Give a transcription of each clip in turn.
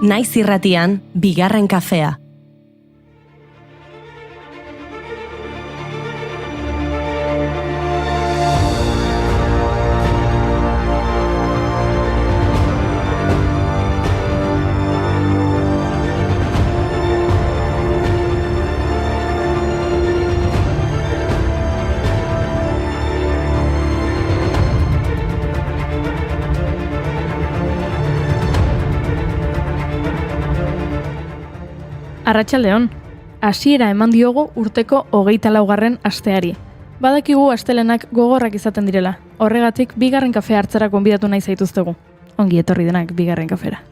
Naiz irratian, bigarren kafea. Arratsaldeon, hasiera eman diogu urteko 24. asteari. Badakigu astelenak gogorrak izaten direla. Horregatik bigarren kafea hartzera gonbidatu nahi zaituztegu. Ongi etorri denak bigarren kafera.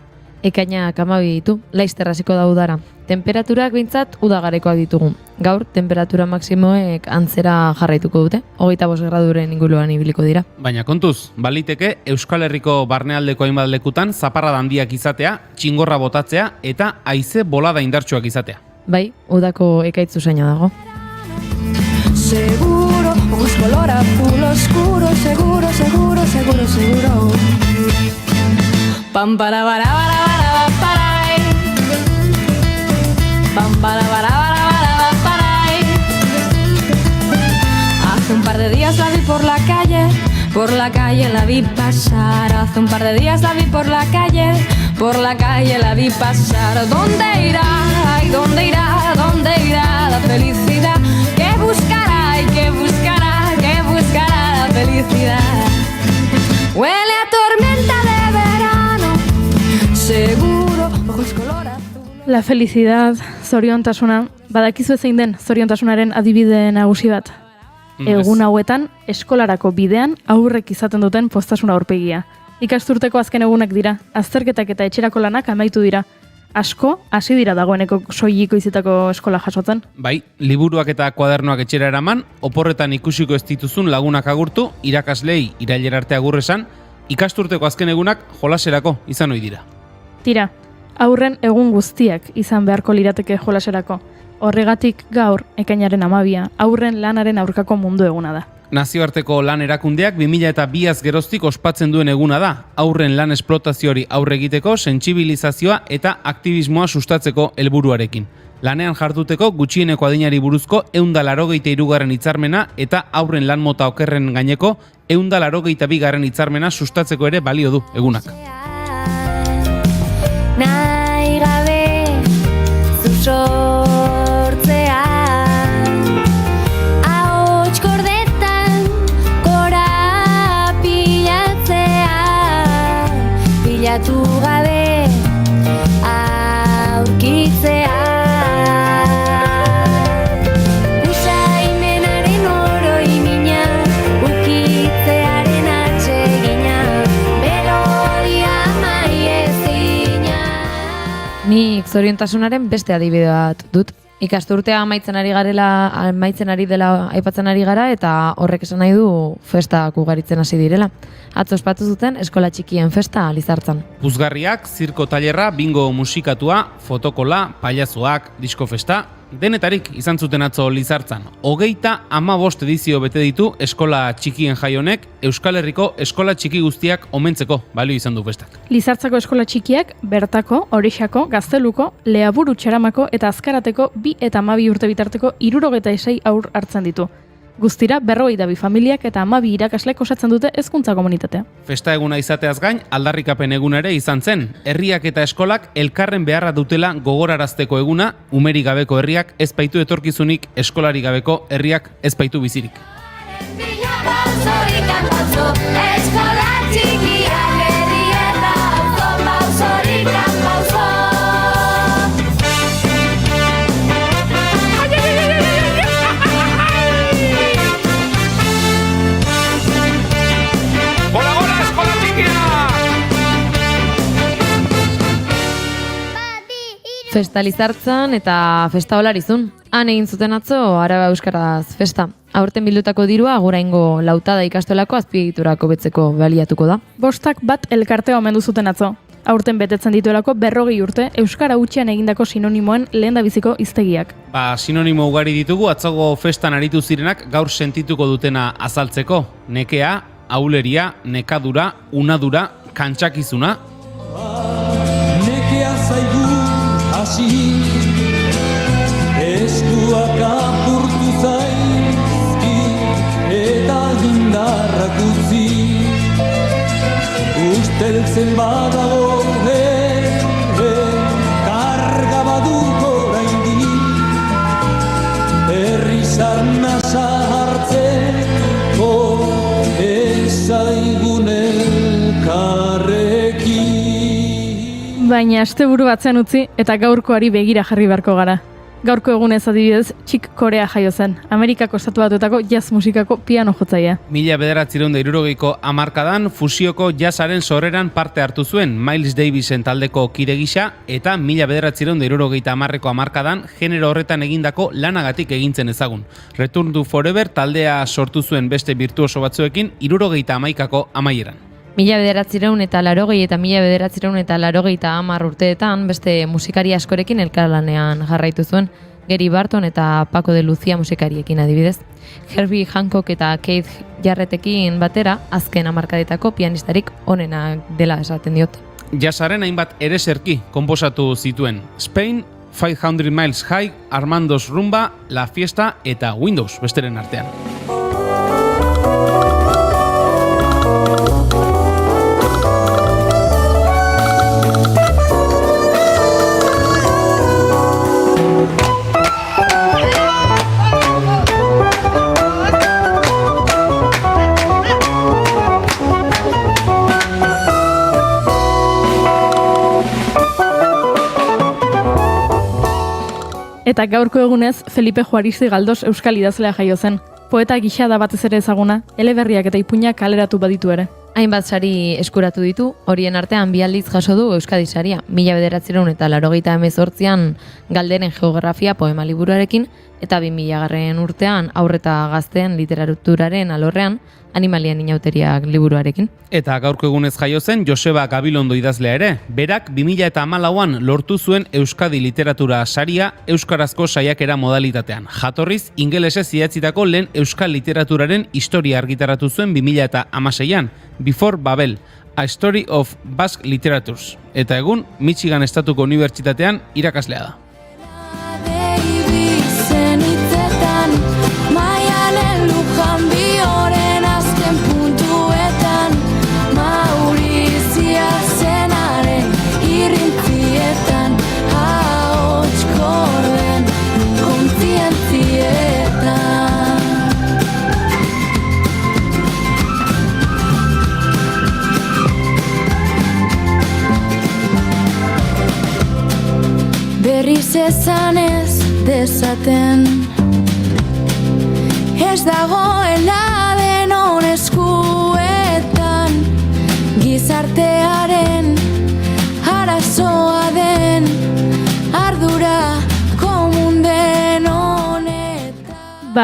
Ekainak 12 ditu, laizter hasiko da udara. Temperaturak behintzat udagarekoak ditugu. Gaur temperatura maksimoek antzera jarraituko dute, 25 graduren inguruan ibiliko dira. Baina kontuz, baliteke Euskal Herriko barnealdeko hainbat lekutan zaparrada handiak izatea, txingorra botatzea eta haize bolada indartsuak izatea. Bai, udako ekaitz usaina dago. Seguro, ojos color azul oscuro, seguro, seguro, seguro, seguro. Pam para para para para pam para para para. Hace un par de días la vi por la calle la vi pasar. Hace un par de días la vi por la calle la vi pasar. ¿Dónde irá? Ay, ¿dónde irá? ¿Dónde irá la felicidad? ¿Qué buscará? ¿Y qué buscará? ¿Qué buscará la felicidad? Huele a tormenta de verano, seguro, ojos color azul. La felicidad, zoriontasuna, badakizu zein den zoriontasunaren adibide nagusi bat. Egun hauetan, eskolarako bidean aurrek izaten duten poztasuna aurpegia. Ikasturteko azken egunak dira, azterketak eta etxerako lanak amaitu dira. Asko, hasi dira dagoeneko soiliko izetako eskola jasotzen. Bai, liburuak eta kuadernoak etxera eraman, oporretan ikusiko ez dituzun lagunak agurtu, irakaslei irailera arte agur esan, ikasturteko azken egunak jolaserako izan ohi dira. Tira, aurren egun guztiak izan beharko lirateke jolaserako. Horregatik gaur, ekainaren 12, aurren lanaren aurkako mundu eguna da. Nazioarteko lan erakundeak 2002az geroztik ospatzen duen eguna da, aurren lan esplotazioari aurre egiteko sentsibilizazioa eta aktivismoa sustatzeko helburuarekin. Lanean jarduteko gutxieneko adinari buruzko 183. hitzarmena eta aurren lan mota okerren gaineko 182. hitzarmena sustatzeko ere balio du egunak. Nahi gabe zu sortzea, ahots gordetan korapilatzea, pilatu gabe aurkitzea. Usaimenaren oroimina, ukitzearen atsegina, melodia maiezina. Nik zoriontasunaren beste adibide bat dut. Ikasturtea amaitzen ari dela aipatzen ari gara eta horrek esan nahi du festak ugaritzen hasi direla. Atzo ospatu zuten eskola txikien festa Lizartzan. Puzgarriak, zirko tailerra, bingo musikatua, fotokola, pailazoak, disko festa, denetarik izan zuten atzo Lizartzan. 35 edizio bete ditu eskola txikien jai honek, Euskal Herriko eskola txiki guztiak omentzeko balio izan du festak. Lizartzako eskola txikiak, Bertako, Orexako, Gazteluko, Leaburu Txaramako eta Azkarateko 2 eta 12 urte bitarteko 76 haur hartzen ditu. Guztira 42 familiak eta 12 irakaslek osatzen dute hezkuntza komunitatea. Festa eguna izateaz gain, aldarrikapen eguna ere izan zen. Herriak eta eskolak elkarren beharra dutela gogorarazteko eguna, umerik gabeko herriak ez baitu etorkizunik, eskolari gabeko herriak ez baitu bizirik. Eskola txikiak herrieta auzo pausorik pauso. Festa Lizartzan eta festa Olarizun. Han egin zuten atzo Araba Euskaraz festa. Aurten bildutako dirua goraingo lautada ikastolako azpiegiturako betzeko baliatuko da. 5 elkartea omendu zuten atzo. Aurten betetzen dituelako 40 urte euskara hutsean egindako sinonimoen lehendabiziko hiztegiak. Sinonimo ugari ditugu atzogo festan aritu zirenak gaur sentituko dutena azaltzeko. Nekea, ahuleria, nekadura, unadura, kantxakizuna. Nekea hasi, eskuak apurtu zaizki eta indarrak utzi. Usteltzen badago karga baduko oraindik, herrizarna sartzeko ezaigun elkarrekin. Baina asteburu batzean utzi eta gaurkoari begira jarri beharko gara. Gaurko egunez adibidez, Chick Corea jaio zen, Amerikako Estatu Batuetako jazz musikako piano jotzailea. 1960ko hamarkadan fusioko jazzaren sorreran parte hartu zuen Miles Davisen taldeko kide gisa eta 1970ko hamarkadan genero horretan egindako lanagatik egintzen ezagun. Return to Forever taldea sortu zuen beste virtuoso batzuekin 1971ko amaieran. 1980 eta 1980 urteetan beste musikari askorekin elkarlanean jarraitu zuen, Gary Barton eta Paco de Lucia musikariekin adibidez. Herbie Hancock eta Keith Jarrettekin batera azken hamarkadetako pianistarik onena dela esaten diot. Jazzaren hainbat ereserki konposatu zituen. Spain, 500 Miles High, Armando's Rumba, La Fiesta eta Windows besteren artean. Eta gaurko egunez, Felipe Juaristi Galdos euskal idazlea jaio zen. Poeta gisa da batez ere ezaguna, eleberriak eta ipuinak kaleratu baditu ere. Hainbat sari eskuratu ditu, horien artean bi aldiz jaso du Euskadi saria. 1988an Galderen geografia poema liburuarekin eta 2000 urtean Aurreta gazteen literaturaren alorrean Animalien inauteriak liburuarekin. Eta gaurko egunez jaio zen Joseba Gabilondo idazlea ere. Berak 2014an lortu zuen Euskadi literatura saria euskarazko saiakera modalitatean. Jatorriz ingelesez idatzitako lehen euskal literaturaren historia argitaratu zuen 2016an, Before Babel, A Story of Basque Literatures. Eta egun Michigan Estatuko Unibertsitatean irakaslea da. Berriz esan ez dezaten, ez dagoela denon eskuetan, gizartearen arazoa den ardura komun den honetan.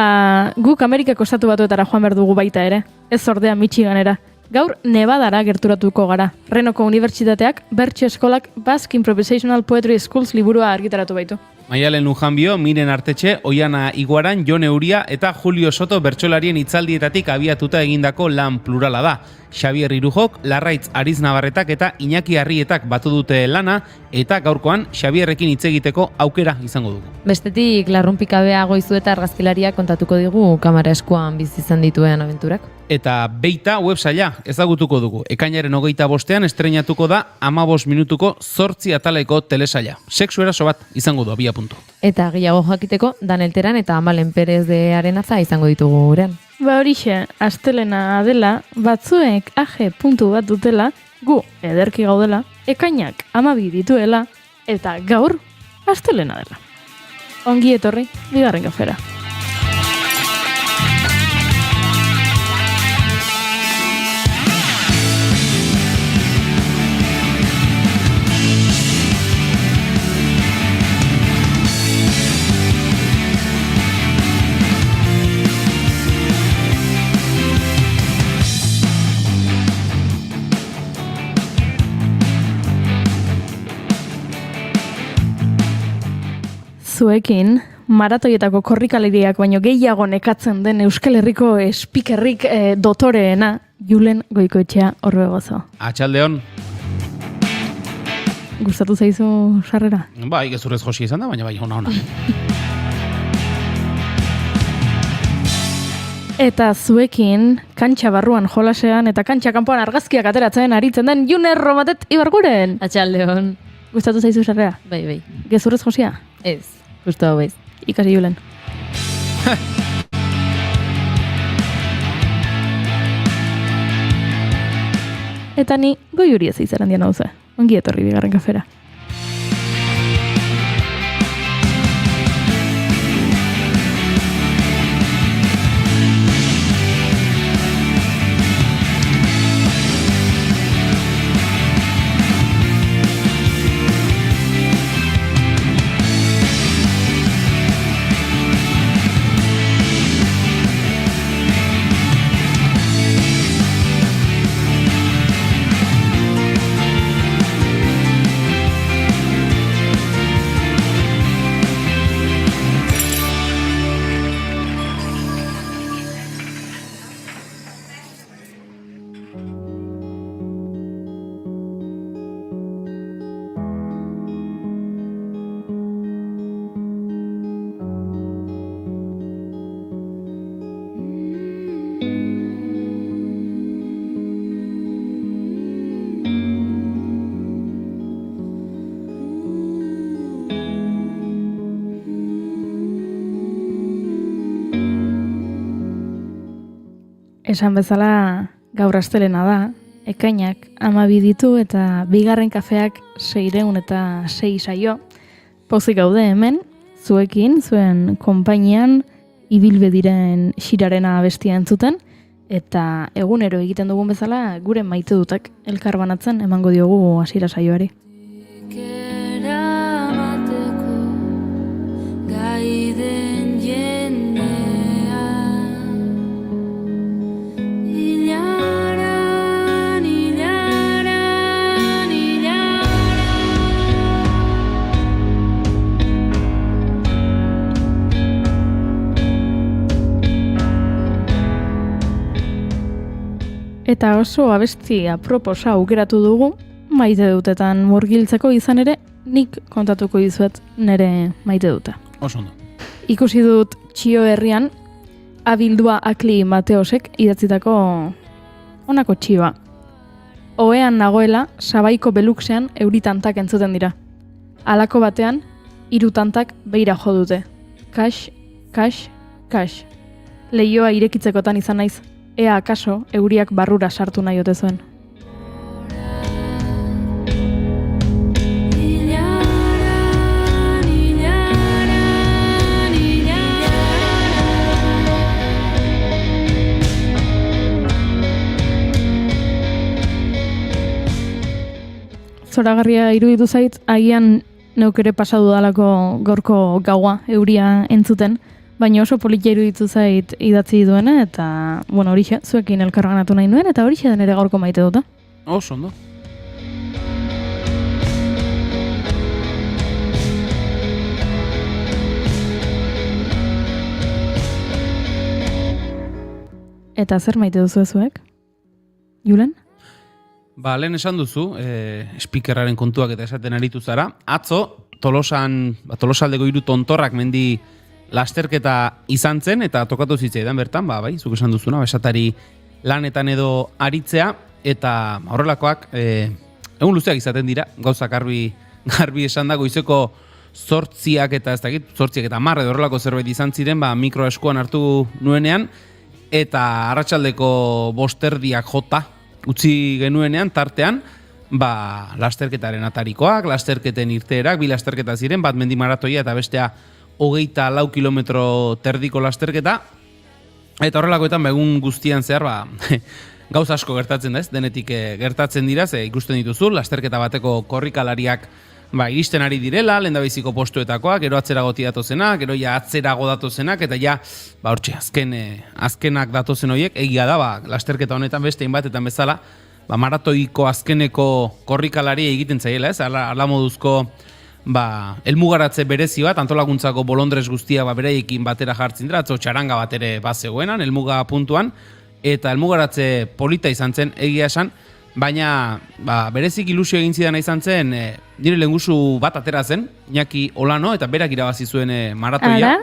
Guk Amerikako Estatu Batuetara joan behar dugu baita ere, ez ordea Michiganera. Gaur Nevadara gerturatuko gara. Renoko Unibertsitateak bertso eskolak Basque Improvisational Poetry Schools liburua argitaratu baitu. Maialen Lujanbio, Miren Artetxe, Oiana Iguaran, Jon Euria eta Julio Soto bertsolarien hitzaldietatik abiatuta egindako lan plurala da. Xabier Irujok, Larraitz Ariz Navarretak eta Iñaki Arrietak batu dute lana eta gaurkoan Xabierrekin hitz egiteko aukera izango dugu. Bestetik Larrunpikabea Goizu eta argazkilariak kontatuko digu kamera eskuan bizi izan dituen abenturak. Eta Beita websaila ezagutuko dugu. Ekainaren 25ean estreinatuko da 15 minutuko 8 ataleko telesaila. Sexu eraso bat izango du abiapuntu. Eta gehiago jakiteko Daniel Teran eta Amalen Perez de Arenaza izango ditugu gurean. Horixe, astelena dela, batzuek puntu bat dutela, gu ederki gaudela, ekainak 12 dituela, eta gaur astelena dela. Ongi etorri, bigarren kafera. Zuekin, maratoietako korrikaleriak baino gehiago nekatzen den Euskal Herriko speakerrik dotoreena, Julen Goikoetxea Orbegozo. Atxaldeon. Gustatu zaizu sarrera? Bai, gezurrez josi izan da, baina bai, ona. Eta zuekin, kantxa barruan jolasean eta kantxa kanpoan argazkiak ateratzen aritzen den Juner Romatet Ibarguren. Atxaldeon. Gustatu zaizu sarrera? Bai. Gezurrez josia? Ez, justu hau bez. Ikasi Julen. Eta ni Goiuri ez izaren dian hauze. Ongi etorri bigarren kafera. Esan bezala gaur astelena da, ekainak 12 ditu eta bigarren kafeak 606 saio. Pozik gaude hemen, zuekin, zuen konpainian, ibilbediren xirarena abestia entzuten, eta egunero egiten dugun bezala gure maite dutak elkarbanatzen emango diogu hasiera saioari. Eta oso abesti aproposa aukeratu dugu, maite dutetan murgiltzeko izan ere, nik kontatuko dizuet nere maite duta. Oso ondo. Ikusi dut Txio herrian, abildua Akli Mateosek idatzitako honako txioa. Ohean nagoela, sabaiko beluxean euritantak entzuten dira. Halako batean, 3 tantak beira jo dute. Kax, kax, kax. Leioa irekitzekotan izan naiz. Ea akaso, euriak barrura sartu nahi ote zuen. Zoragarria iruditu zait, agian neuk ere pasadu dalako gaurko gaua euria entzuten, baina oso politia iruditu zait idatzi duena, eta, bueno, horixe, zuekin elkarganatu nahi nuen, eta horixe den ere gaurko maite duta. Oso ondo. Eta zer maite duzu zuek? Julen? Ba, lehen esan duzu, speakerraren kontuak eta esaten aritu zara. Atzo, Tolosaldeko 3 tontorrak mendi lasterketa izan zen, eta tokatu zitzaidan bertan, bai, zuk esan duzuna, esatari lanetan edo aritzea, eta horrelakoak, egun luzeak izaten dira, gauzak garbi esan da, goizeko 8 eta ez dakit, 8 eta 10 edo horrelako zerbait izan ziren, mikroa eskuan hartu nuenean, eta arratsaldeko 5:30 jota utzi genuenean, tartean, lasterketaren atarikoak, lasterketen irteerak, 2 lasterketa ziren, bat mendi maratoia eta bestea 24 kilometro terdiko lasterketa, eta horrelakoetan egun guztian zehar, gauza asko gertatzen da, ez? Denetik gertatzen dira, ze ikusten dituzu, lasterketa bateko korrikalariak iristen ari direla, lehendabiziko postuetakoak, gero atzerago datozenak, gero ja atzerago datozenak, eta ja, hortxe, azkenak datozen horiek, egia da, lasterketa honetan beste hainbatetan bezala, maratoiko azkeneko korrikalari egiten zaiela, ez? Ala moduzko elmugaratze berezi bat, antolakuntzako bolondrez guztia beraiekin batera jartzen dira, atzo txaranga bat ere bazegoenan, elmuga puntuan, eta elmugaratze polita izan zen, egia esan, Baina, berezik ilusio egin zidana izan zen, nire lehengusu bat atera zen, Iñaki Olano, eta berak irabazi zuen maratoia. Ara?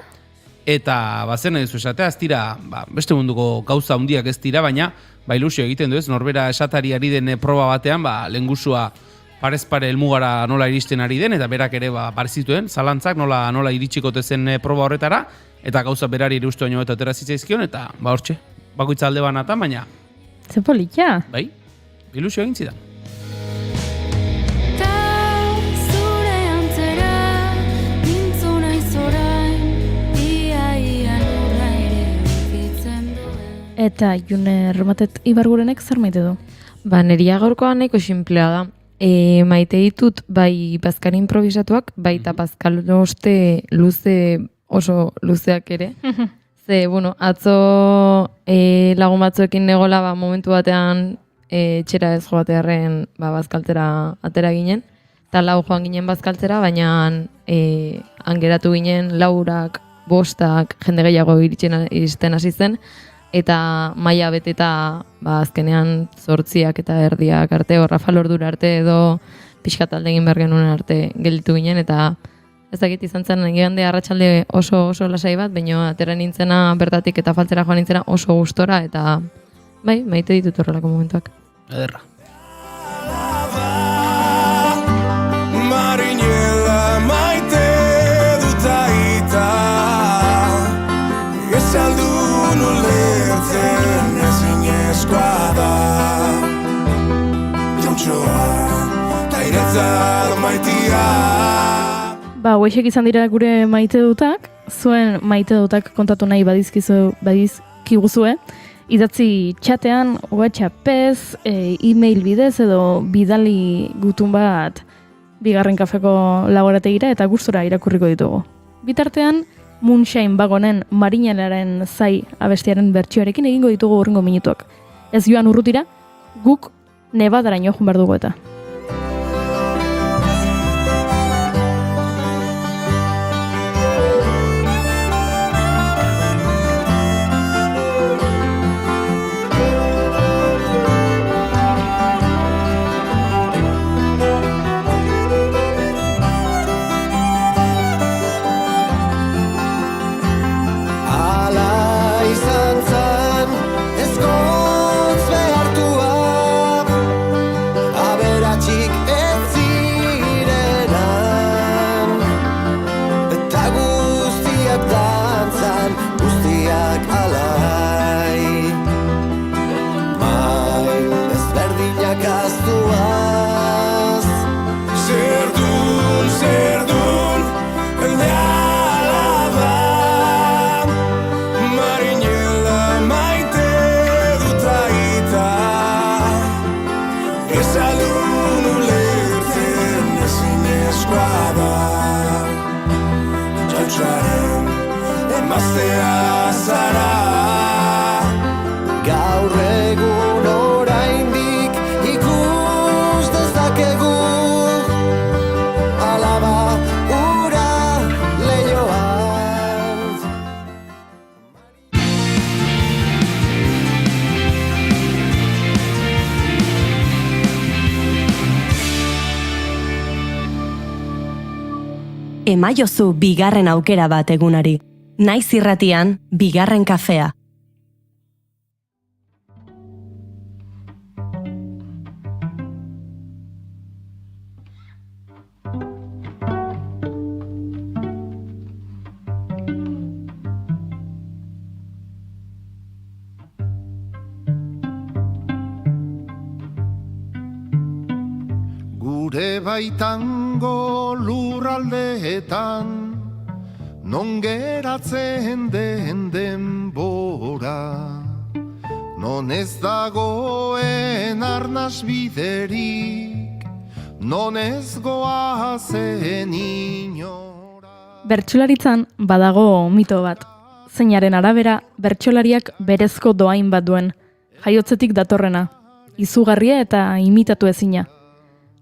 Eta, zer nahi duzu esatea, ez dira, beste munduko gauza handiak ez dira, baina, ilusio egiten du ez, norbera esatari ari den proba batean, lehengusua parez pare helmugara nola iristen ari den, eta berak ere parezituen, zalantzak nola iritsikote zen proba horretara, eta gauza berari ere uste baino eta atera zitzaizkion, eta hortxe, bakoitza alde banatan, baina, Ze politia. bai, ilusio egin zidan. Zure antzera, mintzu naiz orain, ia nola ere ukitzen duen. Eta June Romatet Ibargurenek zer maite du? Neria gaurkoa nahiko sinplea da. Maite ditut bai bazkari improvisatuak, baita bazkal oste oso luzeak ere. Ze, atzo lagun batzuekin negola momentu batean txera ez joatearen bazkaltzera atera ginen, eta lau joan ginen bazkaltzera, baina angeratu ginen 4ak, 5ak, jende gehiago iristen hasi zen, eta maila beteta azkenean 8ak eta erdiak arte, Rafael ordura arte edo pixkat alde egin behar genuen arte gelditu ginen, eta ez dakit izan zen egin arratsalde oso lasai bat, baina atera nintzena bertatik eta faltzera joan nintzena oso gustora, eta bai, maite ditut horrelako momentuak. Ederra. Marinela maite dut aita, ez aldun ulertzen ezinezkoa da. Jauntxoa, ta iretzat maitia. Hoexek izan dira gure maite dutak, zuen maite dutak kontatu nahi badizkiguzue, idatzi txatean, WhatsAppez, e-mail bidez edo bidali gutun bat bigarren kafeko laborategira eta gustora irakurriko ditugu. Bitartean, Moonshine Bagonen Marinelaren zai abestiaren bertsioarekin egingo ditugu hurrengo minutuak. Ez joan urrutira, guk Nevadaraino joan behar dugu eta. Emaiozu bigarren aukera bat egunari. Naiz irratian, bigarren kafea. Gure baitango lurraldeetan, non geratzen den denbora, non ez dagoen arnas biderik, non ez goazen inora. Bertsolaritzan badago mito bat. Zeinaren arabera, bertsolariak berezko doain bat duen, jaiotzetik datorrena, izugarria eta imitatu ezina.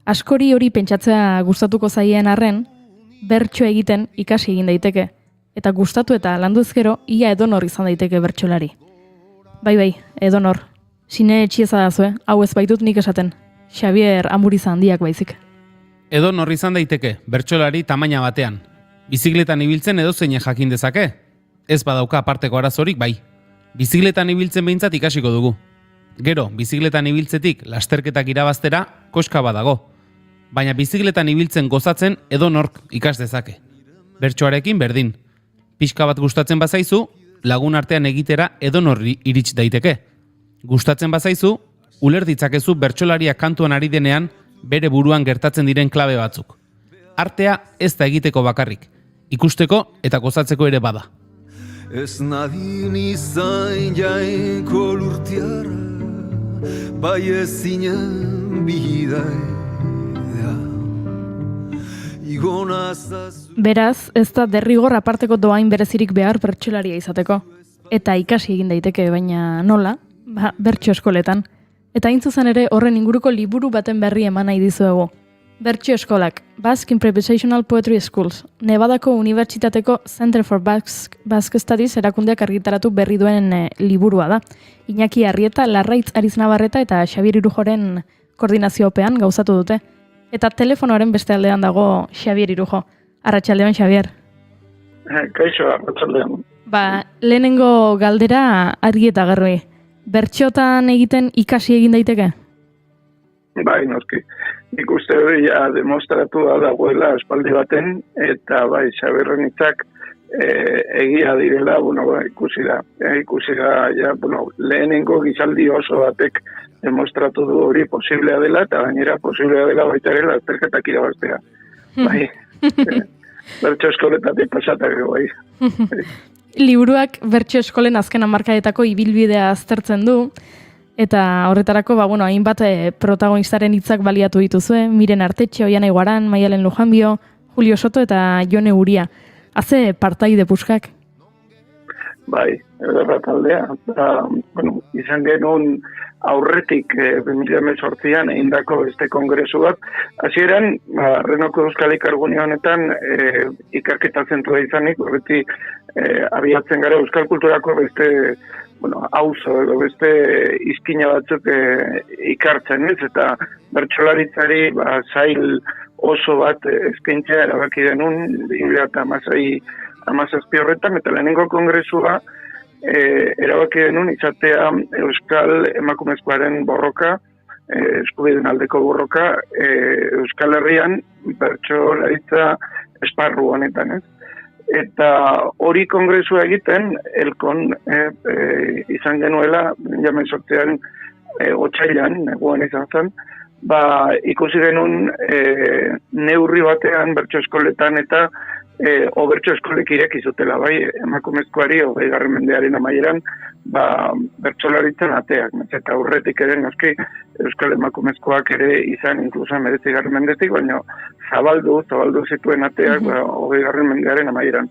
Askori hori pentsatzea gustatuko zaien arren, bertso egiten ikasi egin daiteke, eta gustatu eta landu ezkero ia edonor izan daiteke bertsolari. Bai, edonor, Sine etxieza dazu, hau ez baitut nik esaten. Xavier Amuriza handiak baizik. Edo norri izan daiteke, bertsolari tamaina batean. Bizikletan ibiltzen edo zeine jakin dezake? Ez badauka aparteko arazorik bai. Bizikletan ibiltzen behintzat ikasiko dugu. Gero, bizikletan ibiltzetik lasterketak irabaztera koska badago. Baina bizikletan ibiltzen gozatzen edo nork ikas dezake. Bertsoarekin berdin. Pixka bat gustatzen bazaizu, lagun artean egitera edo norri irits daiteke. Gustatzen bazaizu, uler ditzakezu bertsolaria kantuan ari denean bere buruan gertatzen diren klabe batzuk. Artea ez da egiteko bakarrik, ikusteko eta gozatzeko ere bada. Ez nadin izan jainko lurtiara, bai ezinen bidaidea. Beraz, ez da derrigor aparteko doain berezirik behar bertsolaria izateko. Eta ikasi egin daiteke, baina nola? Bertso eskoletan. Eta intzuzen ere horren inguruko liburu baten berri eman nahi dizuegu. Bertso eskolak, Basque Improvisational Poetry Schools, Nevadako Unibertsitateko Center for Basque Studies erakundeak argitaratu berri duen liburua da. Iñaki Arrieta, Larraitz Ariznabarreta eta Xabier Irujoren koordinaziopean gauzatu dute. Eta telefonoaren beste aldean dago Xabier Irujo. Arratsaldeon, Xabier. Kaixo, arratsaldeon. Lehenengo galdera Arrieta Garbi. Bertxotan egiten ikasi egin daiteke? Bai, noski. Nik uste hori ja demostratu dagoela espaldi baten, eta bai, Xabierren hitzak egia direla, ikusi da. Ikusi da, lehenengo gizaldi oso batek demostratu du hori posiblea dela, eta gainera posiblea dela baita ere lasterketak irabaztea. Bai, bertso eskoletatik pasatako, bai. Liburuak bertso eskolen azken hamarkadetako ibilbidea aztertzen du, eta horretarako, hainbat protagonistaren hitzak baliatu dituzue, Miren Artetxe, Oiana Iguaran, Maialen Lujanbio, Julio Soto eta Jone Uria. Haze partaide puskak? Bai, ederra taldea. Izan genuen aurretik 2018an egindako beste kongresu bat. Hasieran, Renoko Euskal Ikargune honetan ikerketa zentua izanik, horreti abiatzen gara Euskal Kulturako beste auzo edo beste izkina batzuk ikartzen ez, eta bertsolaritzari zail oso bat eskaintzea erabaki denun 2017 horretan, eta lehenengo kongresua erabaki denun izatea Euskal Emakumezkoaren borroka, eskubideen aldeko borroka, Euskal Herrian bertsolaritza esparru honetan ez. Eta hori kongresua egiten, elkon izan genuela, 2018an otsailean, neguan izan zen, ikusi genuen neurri batean bertso eskoletan eta bertso eskolek irekizutela, bai, emakumezkoari 20. mendearen amaieran, bertsolaritzen ateak, eta aurretik ere noski Euskal Emakumezkoak ere izan inkluso 19. mendetik, baina zabaldu zituen ateak 20. mendearen amaieran.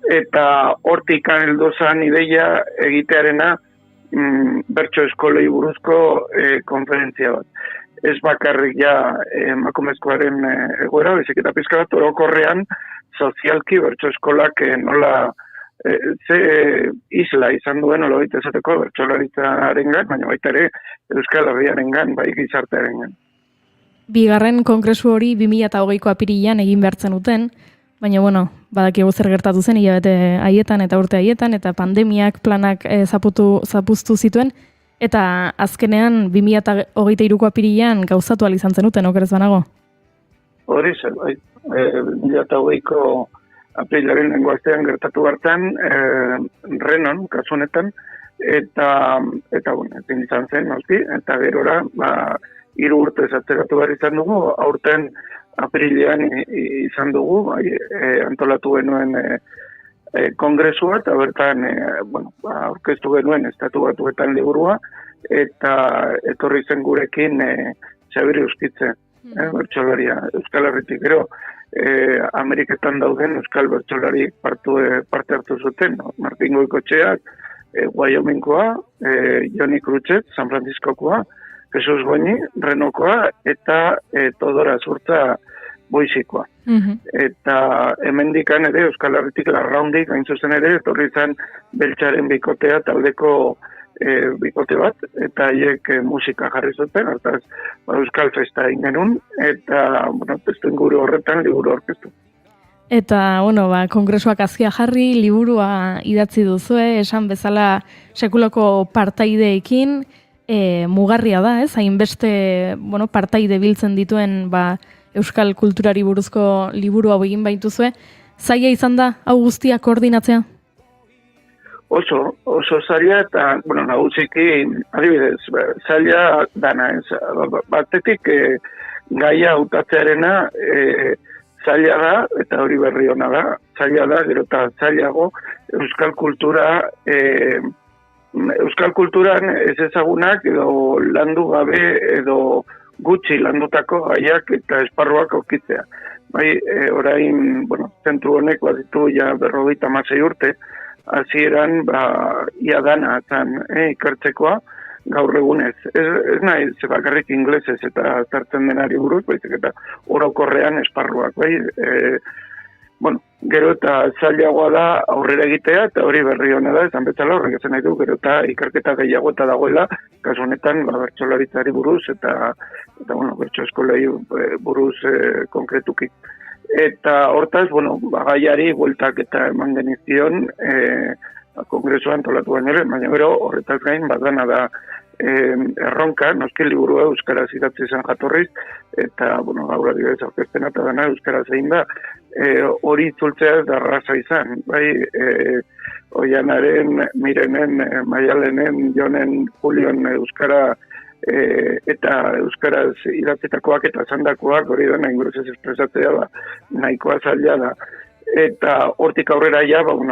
Eta hortik heldu zen ideia egitearena bertso eskolei buruzko konferentzia bat. Ez bakarrik ja emakumezkoaren egoera, bezik eta pizka bat orokorrean sozialki bertso eskolak nola ze isla izan duen oloit ezateko bertsolaritzaren baina baita ere Euskal Herriaren bai gizartearen. Bigarren kongresu hori 2020ko apirilean egin behartzen duten, baina badakigu zer gertatu zen hilabete haietan eta urte haietan, eta pandemiak planak zapuztu zituen, eta azkenean 2023ko apirilean gauzatu ahal izan zenuten, okerez banago? Hori zen, bai. 2020ko apirilaren lenguaztean gertatu hartan, Renon, kasu honetan, eta ezin izan zen, noski, eta gerora, 3 urte atzeratu behar izan dugu, aurten apirilean izan dugu, antolatu genuen kongresua, eta bertan, aurkeztu genuen estatu batuetan liburua, eta etorri zen gurekin Xabier Euskitze, bertsolaria Euskal Herritik, gero, Ameriketan dauden Euskal bertsolariek parte hartu zuten, Martin Goikotxeak, Wyomingkoa, Joni Krutxet, San Franciscokoa, Jesus Goñi, Renokoa, eta Todora Zurtza Boizikoa. Eta hemendikan ere Euskal Herritik Larraundik, hain zuzen ere, etorri izan Beltxaren bikotea taldeko bikote bat, eta haiek musika jarri zuten, hortaz Euskal Festa egin genuen, eta, testu inguru horretan liburu aurkeztu. Eta, kongresuak azkia jarri, liburua idatzi duzue, esan bezala sekulako partaideekin, mugarria da, ez? Hainbeste, partaide biltzen dituen, euskal kulturari buruzko liburu hau egin baituzue. Zaila izan da, hau guztia koordinatzea? Oso zaila eta, nagusiki, adibidez, zaila dana, ez? Batetik, gaia hautatzearena, zaila da, eta hori berri hona da, zaila da, gero eta zailago, euskal kulturan ez ezagunak edo landu gabe edo gutxi landutako gaiak eta esparruak aurkitzea. Orain, zentru honek baditu ja 56 urte, hasieran ia dana zan ikertzekoa gaur egunez. Ez nahi, bakarrik inglesez eta zartzen denari buruz, baizik eta orokorrean esparruak, gero eta zailagoa da aurrera egitea, eta hori berri hona da, esan bezala horrek esan nahi du, gero eta ikerketa gehiago eta dagoela, kasu honetan, bertsolaritzari buruz, eta bertso eskolei buruz konkretuki. Eta hortaz, gaiari bueltak eta eman genizion, kongresuan tolatu baino, baina gero horretaz gain, badana da erronka, noski liburua euskaraz idatzi zen jatorriz, eta, gaur adibidez aurkezpena eta dana euskaraz egin da, hori itzultzea ez da arraza izan, Oianaren, Mirenen, Maialenen, Jonen, Julion euskara eta euskaraz idatzitakoak eta zandakoak hori dena inguruzez espresatzea nahikoa zaila da. Eta hortik aurrera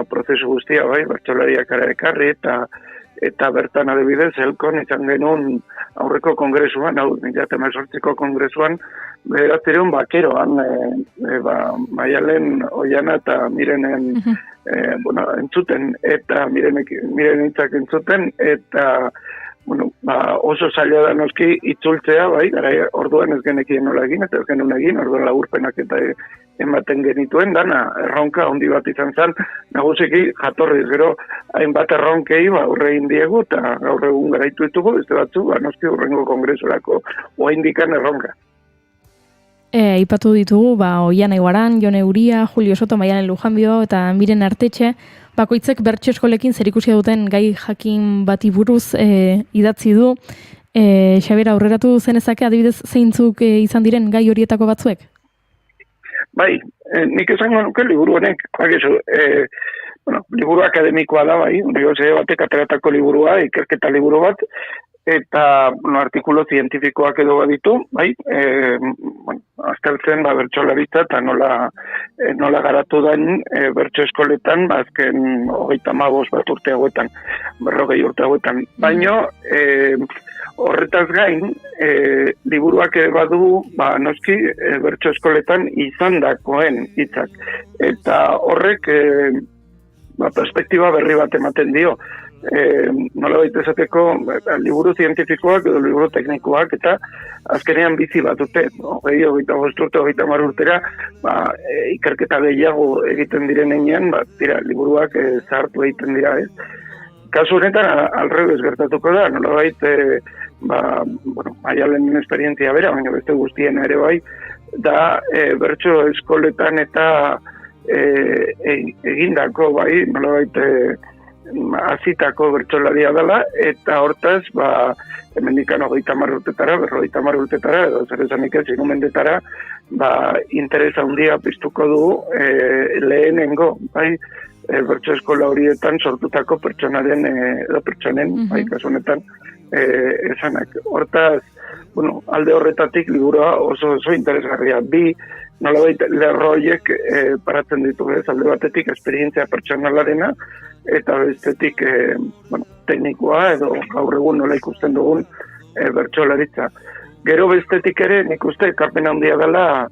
prozesu guztia, bertsolariak ara ekarri eta bertan adibidez, Elkon izan genuen aurreko kongresuan, 2018ko kongresuan, bederatzireun bakeroan, Maialen, Oiana eta Mirenen entzuten, eta Miren hitzak entzuten, eta oso zaila da noski itzultzea, gara orduan ez genekien nola egin, eta ez genuen egin, orduan laburpenak eta ematen genituen, dana erronka handi bat izan zen, nagusiki jatorriz gero hainbat erronkei aurre egin diegu, eta gaur egun garaitu ditugu, beste batzu, noski urrengo kongresurako oaindikan erronka. Aipatu ditugu, Oiana Iguaran, Jon Euria, Julio Soto, Maialen Lujanbio eta Miren Artetxe, bakoitzek bertso eskolekin zerikusia duten gai jakin bati buruz idatzi du. Xabier, aurreratu zenezake adibidez zeintzuk izan diren gai horietako batzuek? Nik esango nuke liburu honek, liburu akademikoa da, unibertsitate batek ateratako liburua, ikerketa liburu bat, eta artikulo zientifikoak edo baditu, aztertzen bertsolaritza eta nola garatu den bertso eskoletan, azken 35 bat urte hauetan, 40 urte hauetan. Baina, horretaz gain, liburuak badu, noski, bertso eskoletan izandakoen hitzak. Eta horrek, perspektiba berri bat ematen dio. Nola baita esateko liburu zientifikoak edo liburu teknikoak eta azkenean bizi bat dute, 25 urte, 30 urtera ikerketa gehiago egiten direnean, liburuak zahartu egiten dira, ez? Kasu honetan alrebez gertatuko da, nola baita Maialen esperientzia bera, baina beste guztien ere da bertso eskoletan eta egindako, nola baita azitako bertsolaria dela, eta hortaz, hemendikan 30 urtetara, 50 urtetara, edo zer esanik ez, inumendetara, interesa handia piztuko du lehenengo, bertso eskola horietan sortutako pertsonaren, edo pertsonen, kasunetan, esanak. Hortaz, alde horretatik liburua oso interesgarria. Nolabait lerroiek paratzen ditu, alde batetik esperientzia pertsonalarena, eta bestetik teknikoa edo gaur egun nola ikusten dugun bertsolaritza. Gero bestetik ere nik uste ekarpen handia dela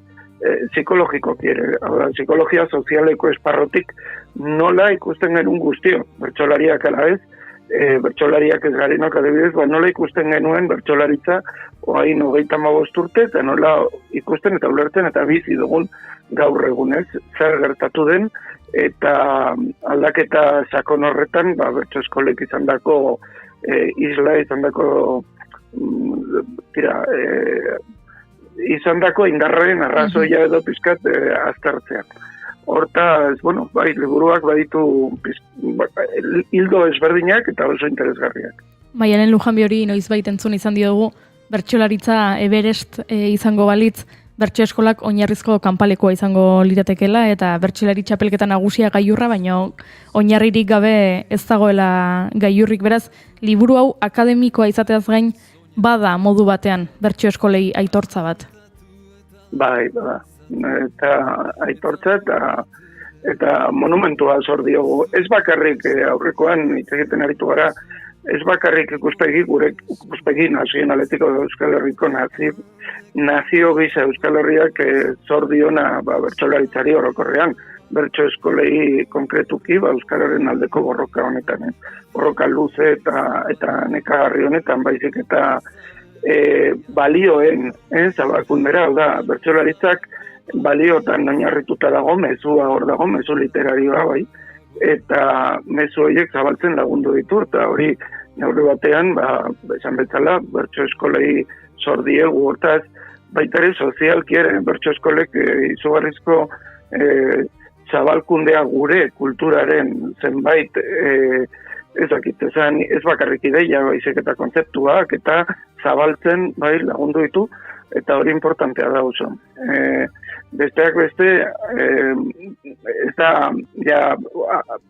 psikologikoki ere, psikologia sozialeko esparrotik nola ikusten genuen guztio, bertsolariak ala ez, bertsolariak ez garenok adibidez, nola ikusten genuen bertsolaritza oain 35 urte, eta nola ikusten eta ulertzen eta bizi dugun gaur egunez, zer gertatu den, eta aldaketa sakon horretan, bertso eskolek izandako isla izandako izandako indarraren arrazoia edo pizkat aztertzea. Hortaz, bueno, bai, liburuak baditu hildo ezberdinak eta oso interesgarriak. Maialen Lujanbi hori noizbait entzun izan diogu, bertsolaritza Everest izango balitz, bertso eskolak oinarrizko kanpalekoa izango liratekela eta bertsolari txapelketa nagusia gailurra, baina oinarririk gabe ez dagoela gailurrik, beraz, liburu hau akademikoa izateaz gain bada modu batean bertso eskolei aitortza bat. Bai, bada. Eta aitortza eta monumentua zor diogu. Ez bakarrik aurrekoan hitz egiten aritu gara, ez bakarrik gure ikuspegi nazionaletiko Euskal Herriko nazio gisa Euskal Herriak zor diona bertsolaritzari orokorrean, bertso eskolei konkretuki Euskal Herren aldeko borroka honetan. Borroka luze eta nekagarri honetan, baizik eta balioen zabalkundera, da, bertsolaritzak baliotan oinarrituta dago, mezua hor dago, mezu literarioa bai, eta mezu horiek zabaltzen lagundu ditu, eta hori neurri batean, esan betzala, bertso eskolei zor diegu, hortaz, baita ere sozialki ere, bertso eskolek izugarrizko zabalkundea gure kulturaren zenbait ez bakarrik ideia, baizik eta kontzeptuak, eta zabaltzen bai lagundu ditu, eta hori importantea da oso. Besteak beste, ez da,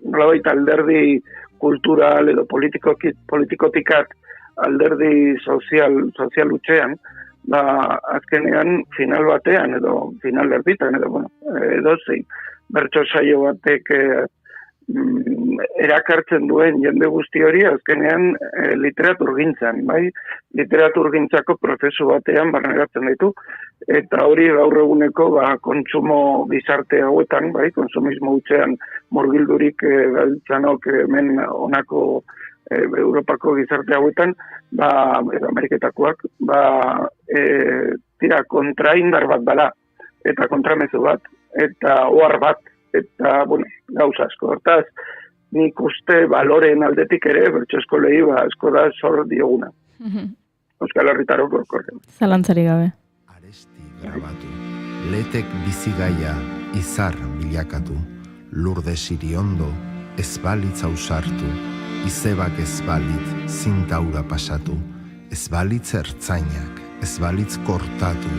nolabait alderdi kultural edo politikotikat alderdi sozial utxean, azkenean final batean edo final erditan edo, edo zein, bertso saio batek erakartzen duen jende guzti hori azkenean literaturgintzan, bai? Literaturgintzako prozesu batean barneratzen ditu, eta hori gaur eguneko kontsumo gizarte hauetan, bai, konsumismo utxean murgildurik galtzanok hemen honako Europako gizarte hauetan, edo Ameriketakoak, kontraindar bat dela, eta kontramezu bat, eta ohar bat, eta, gauza asko. Hortaz, nik uste baloreen aldetik ere, bertso eskolei, asko da zor dioguna. Euskal Herritarok gorkorren. Zalantzari gabe. Aresti grabatu, letek bizigaia izar bilakatu, lurde siriondo, ez balitz ausartu, izebak ez balit zintaura pasatu, ez balitz ertzainak, ez balitz kortatu,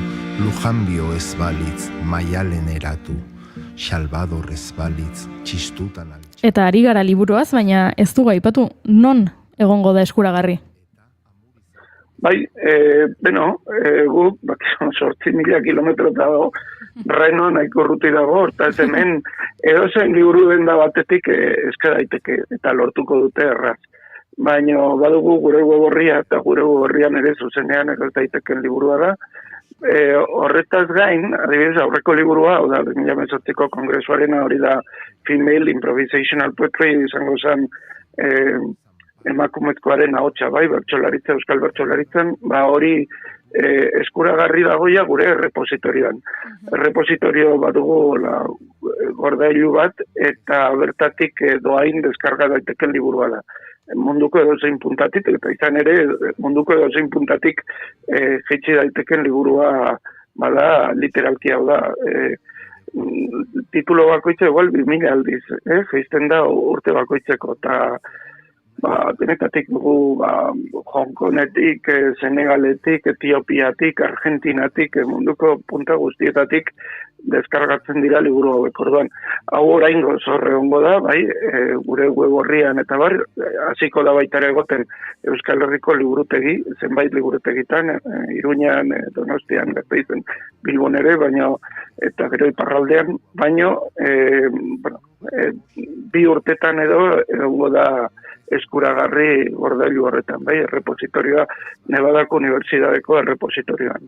Lujanbio ez balitz Maialen eratu, Salvador ez balitz txistutan altxatu. Eta ari gara liburuaz, baina ez du aipatu non egongo da eskuragarri? Bai, gu 8.000 kilometro dago, Reno nahiko urruti dago, eta hemen edozein liburu denda batetik eska daiteke eta lortuko dute erraz. Baina badugu gure web orria eta gure web orrian ere zuzenean eros daiteken liburua da. Horretaz gain, adibidez, aurreko liburua, 2018ko kongresuarena hori da Female Improvisational Poetry izango zen emakumezkoaren ahotsa, bai, bertsolaritza, euskal bertsolaritzan, hori eskuragarri dagoia gure repositorioan. Repositorio badugu gordailu bat, eta bertatik doain deskarga daiteken liburua da. Munduko edozein puntatik, eta izan ere munduko edozein puntatik jaitsi daiteken liburua bada literalki hau da. Titulo bakoitza igual 2000 aldiz, jaisten da urte bakoitzeko, eta denetatik dugu Hong Kongetik, Senegaletik, Etiopiatik, Argentinatik, munduko punta guztietatik deskargatzen dira liburu hauek. Orduan, hau oraingo zorre hongo da, bai, gure web orrian eta hasiko da baita ere egoten Euskal Herriko liburutegi, zenbait liburutegitan, Iruñan, Donostian, Gasteizen, Bilbon ere, baina eta gero iparraldean, baina bi urtetan edo egongo da eskuragarri gordailu horretan, bai, errepositorioa, Nevadako Unibertsitateko errepositorioan.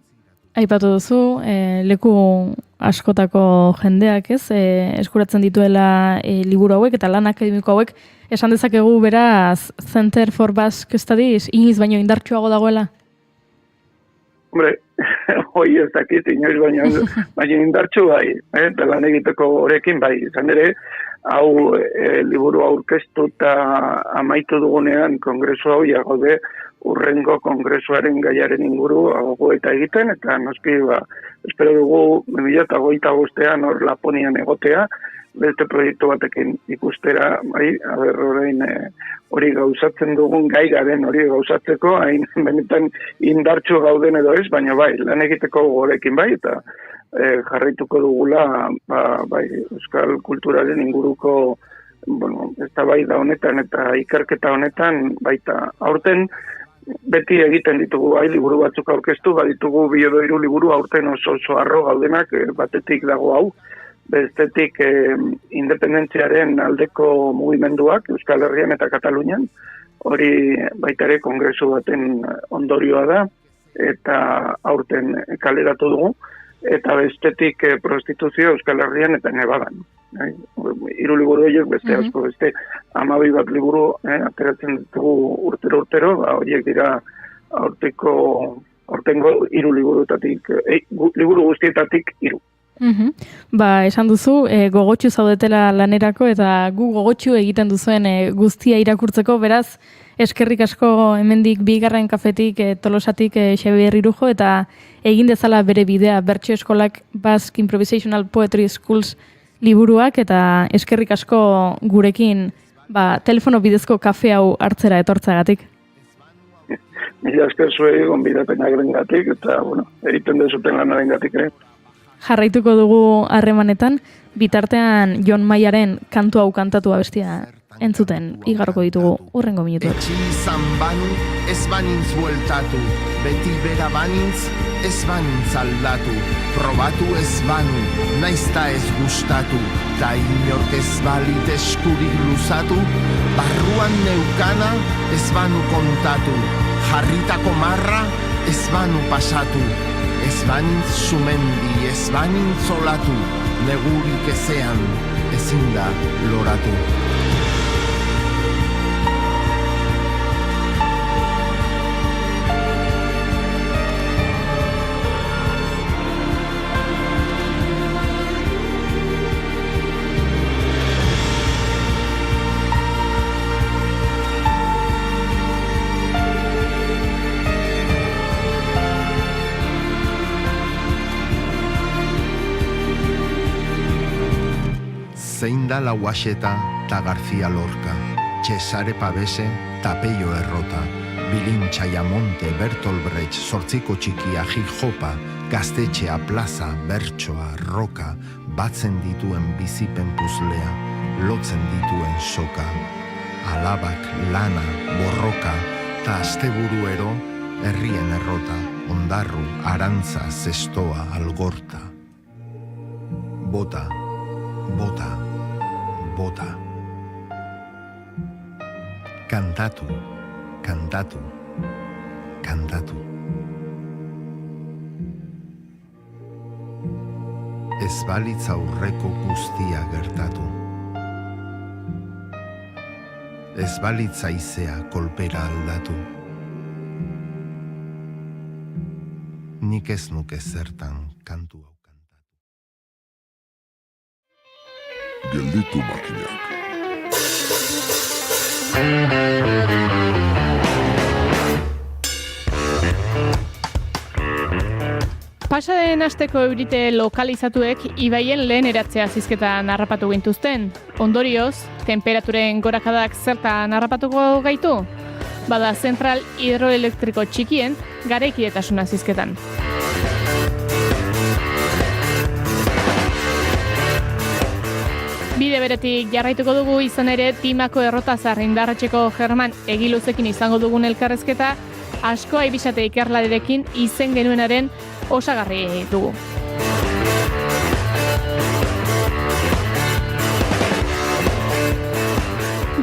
Aipatu duzu, leku askotako jendeak, ez, eskuratzen dituela liburu hauek eta lan akademiko hauek, esan dezakegu beraz Center for Basque Studies iniz baino indartsuago dagoela? Hombre, hoi ez dakit, inoiz baina indartxu bai, eta lan egiteko horrekin bai, izan ere, hau liburu aurkeztu eta amaitu dugunean kongresu hau jagode urrengo kongresuaren gaiaren inguru gogoeta egiten, eta noski espero dugu 2025 hor Laponian egotea, beste proiektu batekin ikustera, bai, orain hori gauzatzen dugun gai garen hori gauzatzeko, hain benetan indartxu gauden edo ez, baina bai, lan egiteko gorekin bai, eta jarraituko dugula, bai, euskal kulturaren inguruko, eztabaida honetan eta ikerketa honetan, baita aurten, beti egiten ditugu, bai, liburu batzuk aurkeztu, baditugu 2 edo 3 liburu aurten oso harro gaudenak, batetik dago hau, bestetik independentziaren aldeko mugimenduak Euskal Herrian eta Katalunian, hori baita ere kongresu baten ondorioa da, eta aurten kaleratu dugu, eta bestetik prostituzio Euskal Herrian eta Nevadan. 3 liburu horiek beste asko, beste 12 bat liburu ateratzen ditugu urtero, horiek dira aurtengo 3 liburutatik, liburu guztietatik 3. Esan duzu, gogotxu zaudetela lanerako eta gu gogotxu egiten duzuen guztia irakurtzeko, beraz, eskerrik asko hemendik Bigarren kafetik, Tolosatik Xabier Irujo eta egin dezala bere bidea Bertso Eskolak Basque Improvisational Poetry Schools liburuak eta eskerrik asko gurekin telefono bidezko kafe hau hartzera etortzagatik. Mila esker zuei gonbidapenarengatik eta, egiten dezuten lanarengatik ere. Jarraituko dugu harremanetan, bitartean Jon Maiaren kantu hau kantatu abestia entzuten igarroko ditugu urrengo minutuak. Etxi izan banu, ez banintz bueltatu, beti bera banintz, ez banintz aldatu, probatu ez banu, naizta ez gustatu, ta inork ez balit eskurik luzatu, barruan neukana ez banu kontatu, jarritako marra ez banu pasatu, ez banintz sumendi, ez banintz olatu, negurik ezean, ezin da loratu. Zein da Lauaxeta ta García Lorca, Cesare Pavese ta Peio Errota, Bilintxa Jamonte, Bertolt Brecht, Zortziko Txikia, Jijopa, Gaztetxea, Plaza, Bertsoa, Roka, batzen dituen bizipen puzlea, lotzen dituen soka, alabak, lana, borroka, ta asteburuero, herrien errota, ondarru, arantza, zestoa, algorta. Bota, bota, bota. Kantatu, kantatu, kantatu. Ez balitz aurreko guztia gertatu. Ez balitz haizea kolpera aldatu. Nik ez nuke zertan kantu hau kantatu. Gelditu makinak. Pasaden asteko eurite lokalizatuek ibaien lehen eratzea zizketan harrapatu gintuzten. Ondorioz, temperaturen gorakadak zertan harrapatuko gaitu? Bada zentral hidroelektriko txikien garaikidetasuna zizketan. Bide beretik jarraituko dugu izan ere Timako Errotazar Indarratxeko German Egiluzekin izango dugun elkarrezketa asko aibisate ikerlarekin izen genuenaren osagarri dugu.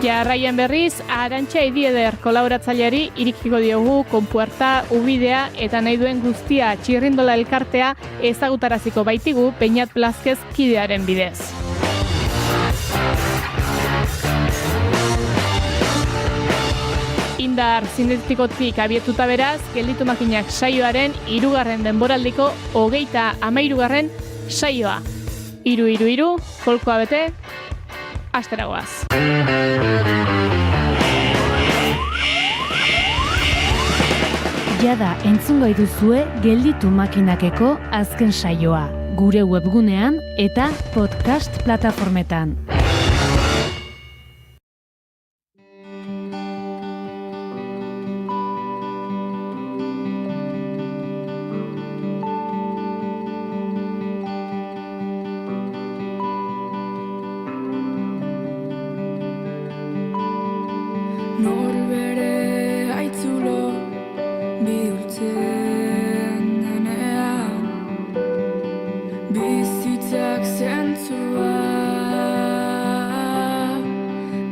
Jarraian berriz, Arantxa Idieder kolaboratzaileari irikiko diogu Konpuerta, Ubidea eta nahi duen guztia txirrindola elkartea ezagutaraziko baitigu Peñat Blázquez kidearen bidez. Irundar zinetikotik abietuta beraz, Gelditu Makinak saioaren 3. denboraldiko 33. saioa. 3-3-3, kolkoa bete, asteragoaz. Jada entzungai duzue Gelditu Makinakeko azken saioa, gure webgunean eta podcast plataformetan. Norbere aitzulo bihurtzen denean, bizitzak zentzua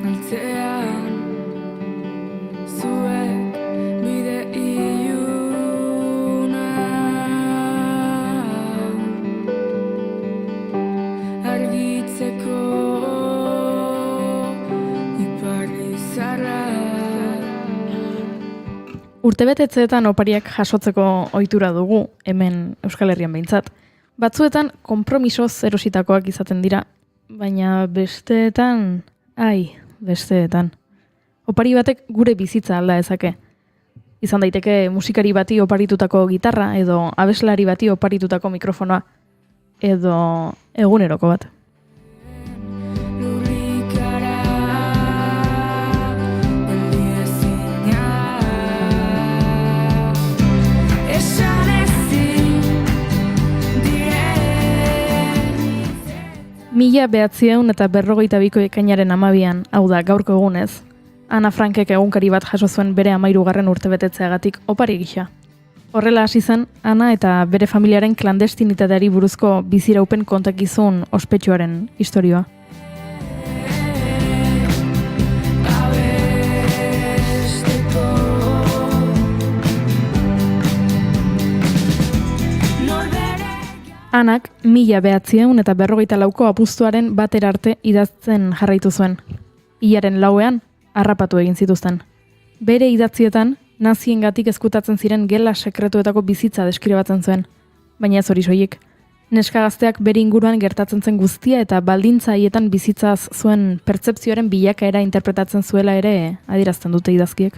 galtzean, zuek bide iluna argitzeko iparrizarra. Urtebetetzeetan opariak jasotzeko ohitura dugu, hemen Euskal Herrian behintzat. Batzuetan konpromisoz erositakoak izaten dira, baina besteetan, besteetan. Opari batek gure bizitza alda ezake. Izan daiteke musikari bati oparitutako gitarra, edo abeslari bati oparitutako mikrofonoa, edo eguneroko bat. Mila 1942ko ekainaren 12an, hau da gaurko egunez, Ana Frankek egunkari bat jaso zuen bere 13. urtebetetzeagatik opari gisa. Horrela hasi zen, Ana eta bere familiaren klandestinitateari buruzko biziraupen kontakizun ospetsuaren istorioa. Anak 1944ko abuztuaren batera arte idazten jarraitu zuen. Hilaren 4ean harrapatu egin zituzten. Bere idatzietan naziengatik ezkutatzen ziren gela sekretuetako bizitza deskribatzen zuen. Baina ez hori soilik. Neska gazteak bere inguruan gertatzen zen guztia eta baldintza haietan bizitzaz zuen pertzepzioaren bilakaera interpretatzen zuela ere adierazten dute idazkiek.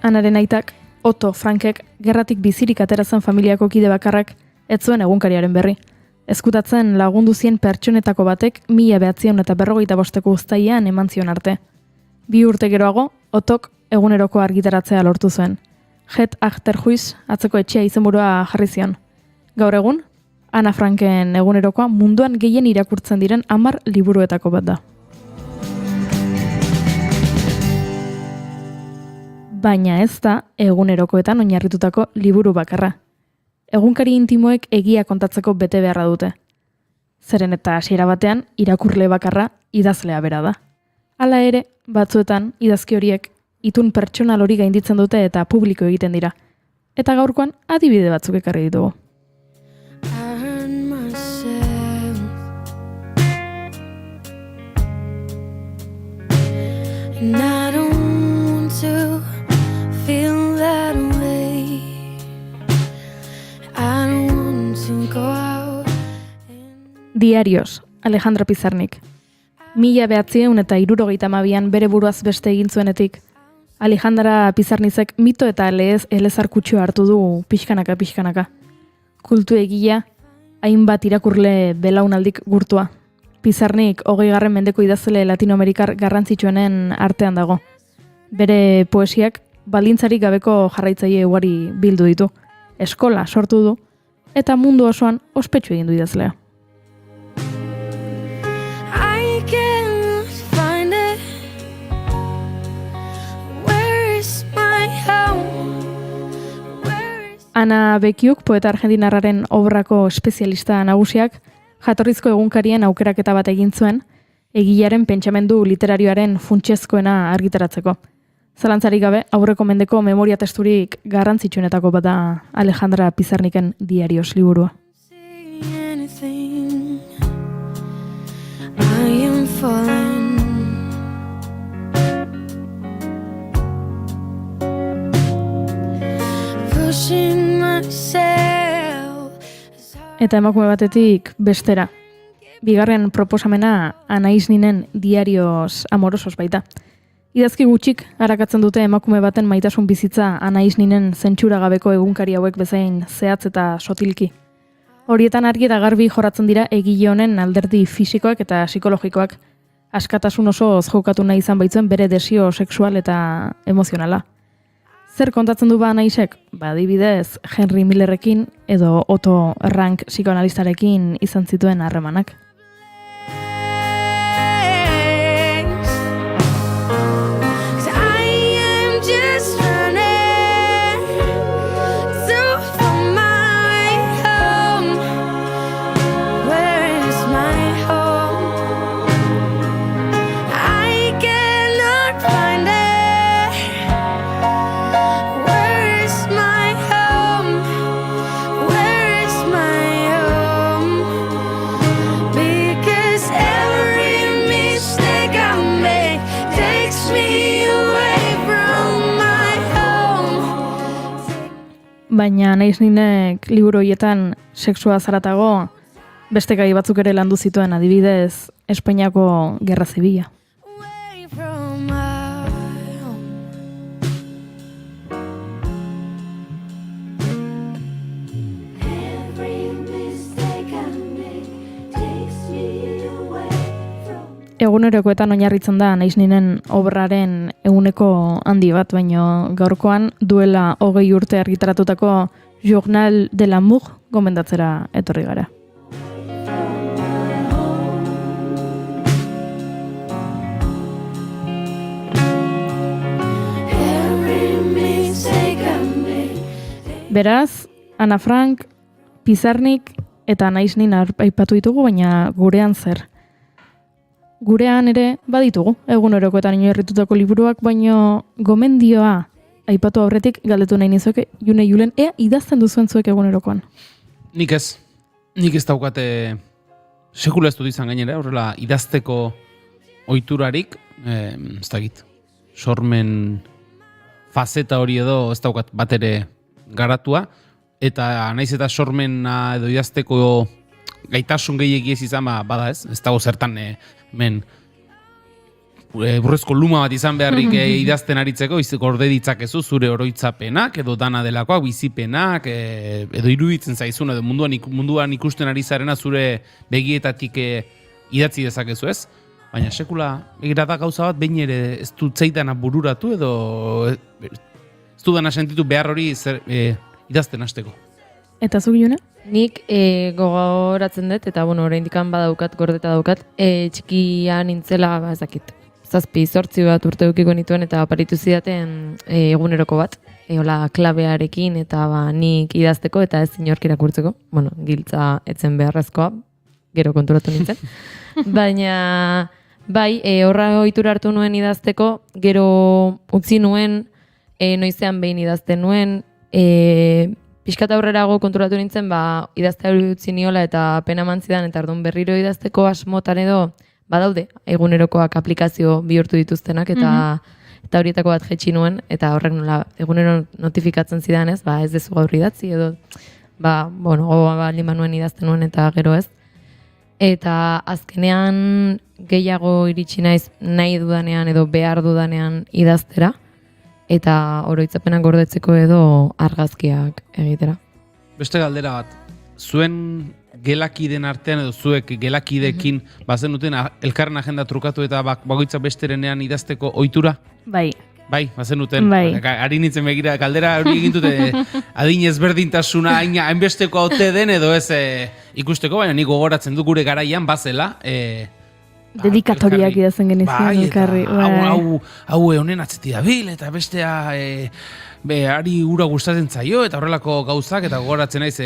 Anaren aitak, Otto Frankek, gerratik bizirik atera zen familiako kide bakarrak, ez zuen egunkariaren berri. Ezkutatzen lagundu zien pertsonetako batek 1945ko uztailean eman zion arte. 2 urte geroago, Ottok eguneroko argitaratzea lortu zuen. Het Achterhuis atzeko etxea izenburua jarri zion. Gaur egun, Ana Franken egunerokoa munduan gehien irakurtzen diren 10 liburuetako bat da. Baina ez da egunerokoetan oinarritutako liburu bakarra. Egunkari intimoek egia kontatzeko bete beharra dute. Zeren eta hasiera batean irakurle bakarra idazlea bera da. Hala ere, batzuetan idazki horiek itun pertsonal hori gainditzen dute eta publiko egiten dira. Eta gaurkoan adibide batzuk ekarri ditugu. Diarios, Alejandra Pizarnik. 1972an bere buruaz beste egin zuenetik, Alejandra Pizarnizek mito eta elezar kutsua hartu du pixkanaka. Kultu egia, hainbat irakurle belaunaldik gurtua. Pizarnik 20. mendeko idazle latinoamerikar garrantzitsuenen artean dago. Bere poesiak baldintzarik gabeko jarraitzaile ugari bildu ditu. Eskola sortu du eta mundu osoan ospetsu egin du idazlea. Ana Bekiuk, poeta argentinarraren obrako espezialista nagusiak, jatorrizko egunkarien aukeraketa bat egin zuen, egilaren pentsamendu literarioaren funtsezkoena argitaratzeko. Zalantzarik gabe, aurreko mendeko memoria testurik garrantzitsuenetako bada Alejandra Pizarniken Diarios liburua. falling. Pushing myself. Eta emakume batetik bestera. Bigarren proposamena Anais Ninen diarios amorosos baita. Idazki gutxik arakatzen dute emakume baten maitasun bizitza Anais Ninen zentsuragabeko egunkari hauek bezain zehatz eta sotilki. Horietan argi eta garbi jorratzen dira egile honen alderdi fisikoak eta psikologikoak, askatasun oso jokatu nahi izan baitzuen bere desio sexual eta emozionala. Zer kontatzen du ba Anaisek? Adibidez, Henry Millerrekin edo Otto Rank psikoanalistarekin izan zituen harremanak. Baina Anais Ninek liburu horietan sexua zaratago beste gai batzuk ere landu zituen, adibidez Espainiako Gerra Zibila. Egunerokoetan oinarritzen da Anais Ninen obraren eguneko handi bat, baino gaurkoan duela 20 urte argitaratutako Journal de l'amour gomendatzera etorri gara. Beraz, Ana Frank, Pizarnik eta Anais Nin aipatu ditugu, baina gurean zer? Gurean ere baditugu, egunerokoetan oinarritutako liburuak, baino gomendioa aipatu aurretik galdetu nahi nizueke, June Julen, ea idazten duzuen zuek egunerokoan? Nik ez daukate, sekula ez dut izan gainera, horrela idazteko ohiturarik, ez dakit, sormen fazeta hori edo ez daukat bat ere garatua, eta naiz eta sormena edo idazteko gaitasun gehiegi ez izan, bada ez dago zertan burrezko luma bat izan beharrik idazten aritzeko, gorde ditzakezu zure oroitzapenak, edo dana delakoak, bizipenak, edo iruditzen zaizun, edo munduan ikusten ari zarena zure begietatik idatzi dezakezu ez? Baina sekula egira da gauza bat, behin ere ez dut zeidana bururatu, edo ez dudana sentitu behar hori idazten hasteko. Eta zuk, June? Nik gogoratzen dut, eta oraindik badaukat, gordeta daukat, txikia nintzela, ez dakit, 7-8 bat urte dukiko nituen, eta aparitu zidaten eguneroko bat, hola klabearekin, eta nik idazteko, eta ez inork irakurtzeko, giltza etzen beharrezkoa, gero konturatu nintzen. Baina, bai, horra ohitura hartu nuen idazteko, gero utzi nuen, noizean behin idazten nuen, pixkat aurrerago konturatu nintzen, idaztea utzi niola eta pena mantzidan, eta ardun berriro idazteko asmotan edo badaude, egunerokoak aplikazio bihurtu dituztenak, eta horietako bat jetxi nuen, eta horrek nola egunero notifikatzen zidan ez, ez dezu gaur idatzi, edo, gogoa baldin nuen idazten nuen, eta gero ez. Eta azkenean gehiago iritsi naiz nahi dudanean edo behar dudanean idaztera, eta oroitzapenak gordetzeko edo argazkiak egitera. Beste galdera bat, zuen gelakiden artean edo zuek gelakidekin bazen duten elkarren agenda trukatu eta bagoitza besterenean idazteko ohitura? Bai. Bai, bazen duten. Bai. Ari nintzen begira, galdera hori egin dute adin ezberdintasuna hainbesteko haute den edo ez ikusteko, baina nik gogoratzen du gure garaian bazela. Dedikatoriak idazen genizien elkarri. Hau honen atzeti dabil, eta bestea ari ura gustatzen zaio, eta horrelako gauzak, eta gogoratzen naiz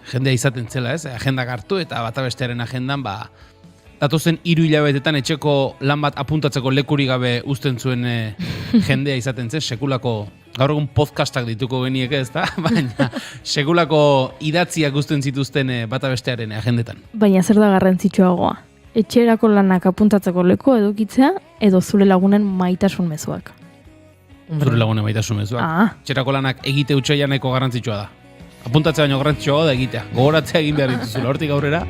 jendea izaten zela, ez? Agendak hartu, eta bata bestearen agendan, datozen 3 hilabetetan etxeko lan bat apuntatzeko lekurik gabe uzten zuen jendea izaten zen, sekulako, gaur egun podcastak dituko genieke, ez da? Baina sekulako idatziak uzten zituzten bata bestearen agendetan. Baina zer da garrantzitsuagoa? etxerako lanak apuntatzeko leku edukitzea, edo zure lagunen maitasun mezuak. Zure lagunen maitasun mezuak. Etxerako lanak egite utxaila nahiko garrantzitsua da. Apuntatzea baino garrantzitsua da egitea. Gogoratzea egin behar dituzula, hortik aurrera.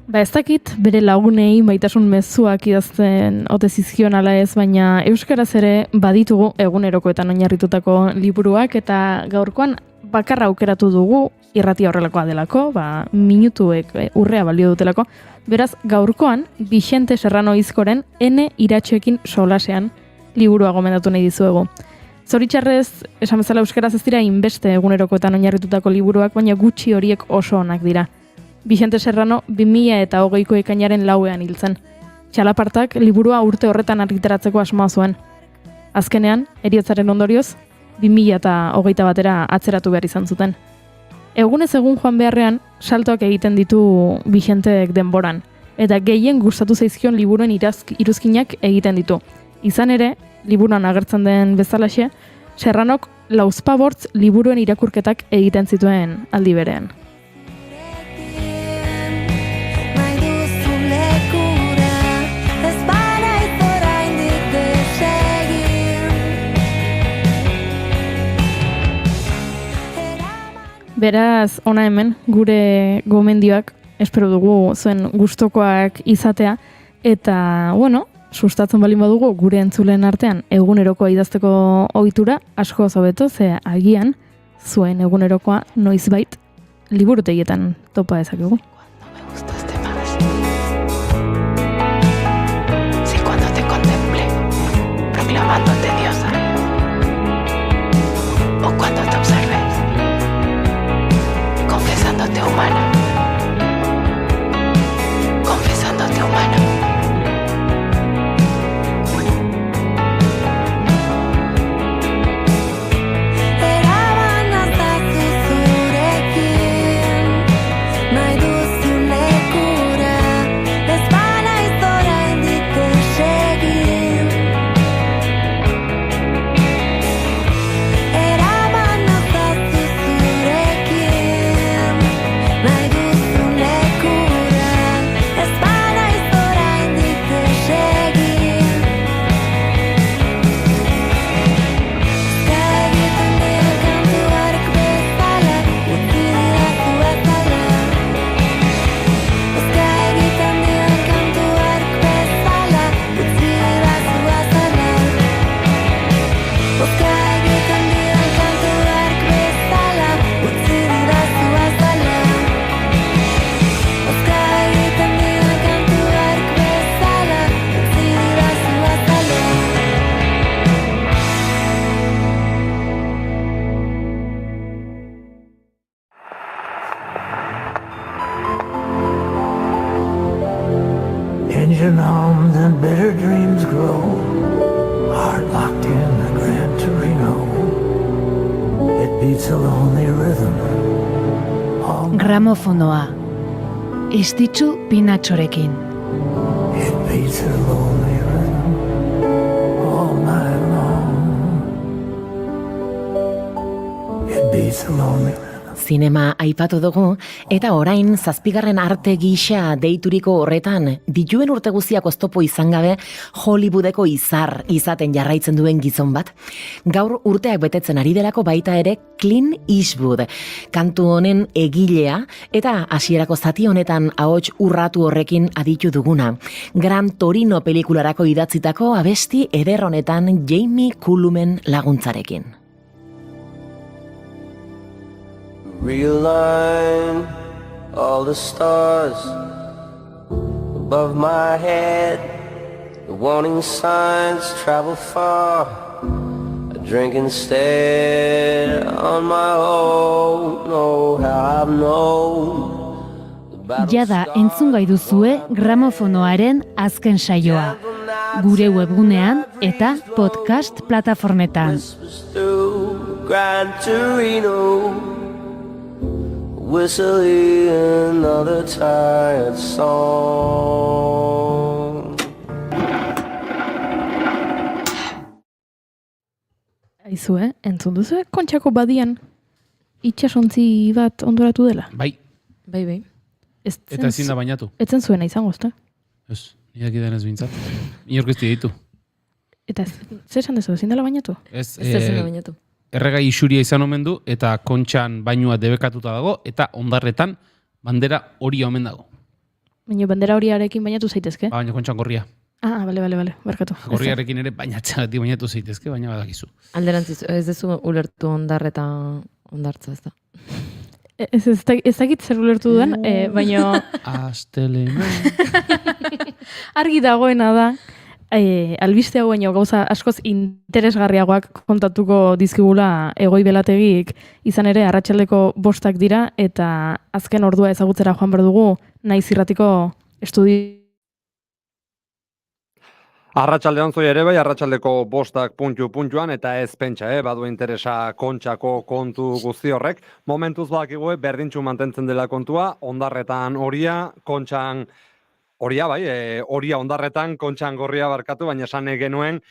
Ez dakit bere lagunei maitasun mezuak idazten ote zizkion ala ez, baina euskaraz ere baditugu egunerokoetan oinarritutako liburuak, eta gaurkoan bakarra aukeratu dugu, irratia horrelakoa delako, minutuek urrea balio dutelako. Beraz, gaurkoan, Vicente Serrano Izkoren N iratxoekin solasean liburua gomendatu nahi dizuegu. Zoritxarrez, esan bezala euskaraz ez dira inbeste egunerokoetan oinarritutako liburuak, baina gutxi horiek oso onak dira. Vicente Serrano 2020ko ekainaren 4ean hil zen. Txalapartak liburua urte horretan argitaratzeko asmoa zuen. Azkenean, heriotzaren ondorioz, 2021 atzeratu behar izan zuten. Egunez egun joan beharrean, saltoak egiten ditu Vicentek denboran, eta gehien gustatu zaizkion liburuen iruzkinak egiten ditu. Izan ere, liburuan agertzen den bezalaxe, Serranok lauzpabortz liburuen irakurketak egiten zituen aldi berean. Beraz, ona hemen, gure gomendioak, espero dugu zuen gustokoak izatea, eta, sustatzen balin badugu gure entzulen artean egunerokoa idazteko ohitura asko hobeto, ze agian zuen egunerokoa noizbait liburutegietan topa dezakegu. Si cuando te contemple, proclamándote diosa, o cuando te observes, confesándote humana, confesándote humano. Engine hums and bitter dreams grow, heart locked in a Gran Torino. It beats a lonely rhythm. Gramofonoa. Estitzu Pinatxorekin. It beats a lonely rhythm all night long. It beats a lonely rhythm. Zinema aipatu dugu, eta orain 7. arte gisa deituriko horretan, dituen urte guztiak oztopo izan gabe, Hollywoodeko izar izaten jarraitzen duen gizon bat. Gaur urteak betetzen ari delako baita ere Clint Eastwood, kantu honen egilea, eta hasierako zati honetan ahots urratu horrekin aditu duguna. Gran Torino pelikularako idatzitako abesti eder honetan Jamie Cullum laguntzarekin. Realign all the stars above my head. The warning signs travel far. I drink instead on my own. Know how I've known. Jada entzungai duzue gramofonoaren azken saioa. Gure webgunean eta podcast plataformetan. Gran Torino. Whistling another tired song. Aizue, entzun duzu, Kontxako badian itxasontzi bat ondoratu dela? Bai, Bai. Eta ezin da bainatu. Etzen zuena izango, ezta? Ez, nidak idenez bintzat. Inork ez ditu. Eta zer esan dezu, ezin dela bainatu? Ez ezin da bainatu. Erregai isuria izan omen du, eta kontxan bainua debekatuta dago, eta ondarretan bandera horia omen dago. Baina bandera horiarekin bainatu zaitezke? Baina kontxan gorria. Bale, barkatu. Gorriarekin ere bainatzea beti bainatu zaitezke, baina badakizu. Alderantziz, ez dezu ulertu ondarreta ondartza, ez da. Ez dakit zer ulertu duen, baina... Astelena. Argi dagoena da, albiste hau baino gauza askoz interesgarriagoak kontatuko dizkigula Egoi Belategik, izan ere arratsaldeko 5 dira, eta azken ordua ezagutzera joan behar dugu, Naiz Irratiko estudio. Arratsaldean zoi ere bai, arratsaldeko 5 puntuan eta ez pentsa, badu interesa Kontxako kontu guzti horrek. Momentuz badakigu berdintxu mantentzen dela kontua, ondarretan horia, Kontxan horia bai, horia ondarretan, Kontxan gorria barkatu, baina esan genuen,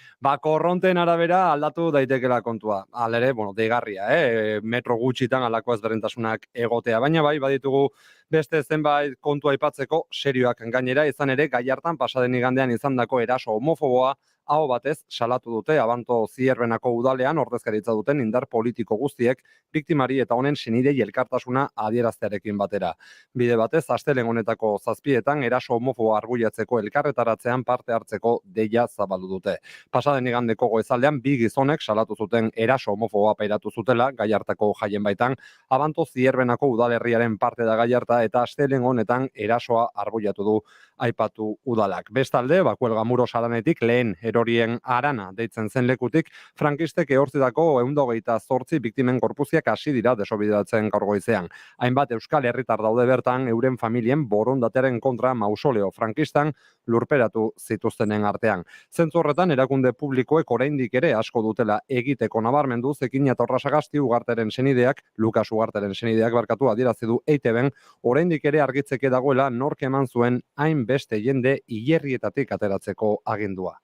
korronten arabera aldatu daitekela kontua. Halere, deigarria, metro gutxitan alako ezberdintasunak egotea, baina bai, baditugu beste zenbait kontua aipatzeko serioak gainera, izan ere, gai hartan pasaden igandean izandako eraso homofoboa, aho batez salatu dute Abanto Zierbenako udalean ordezkaritza duten indar politiko guztiek biktimari eta honen senidei elkartasuna adieraztearekin batera. Bide batez, astelehen honetako 7etan eraso homofoboa argudiatzeko elkarretaratzean parte hartzeko deia zabaldu dute. Pasaden igandeko goizaldean 2 gizonek salatu zuten eraso homofoboa pairatu zutela gai hartako jaien baitan, Abanto Zierbenako udalerriaren parte da gai harta eta astelehen honetan erasoa argudiatu du aipatu udalak. Bestalde, Bakuelga Muro Saranetik lehen erorien arana deitzen zen lekutik, frankistek ehortzitako 128 biktimen korpuziak hasi dira desobideratzen gaur goizean. Hainbat euskal herritar daude bertan euren familien borondateren kontra mausoleo frankistan lurperatu zituztenen artean. Zentzu horretan erakunde publikoek oraindik ere asko dutela egiteko nabarmendu Zekina eta Orrasagasti Ugarteren senideak, Lukas Ugarteren senideak adierazi du EITB-en oraindik ere argitzeke dagoela nork eman zuen hain beste jende hilerrietatik ateratzeko agindua.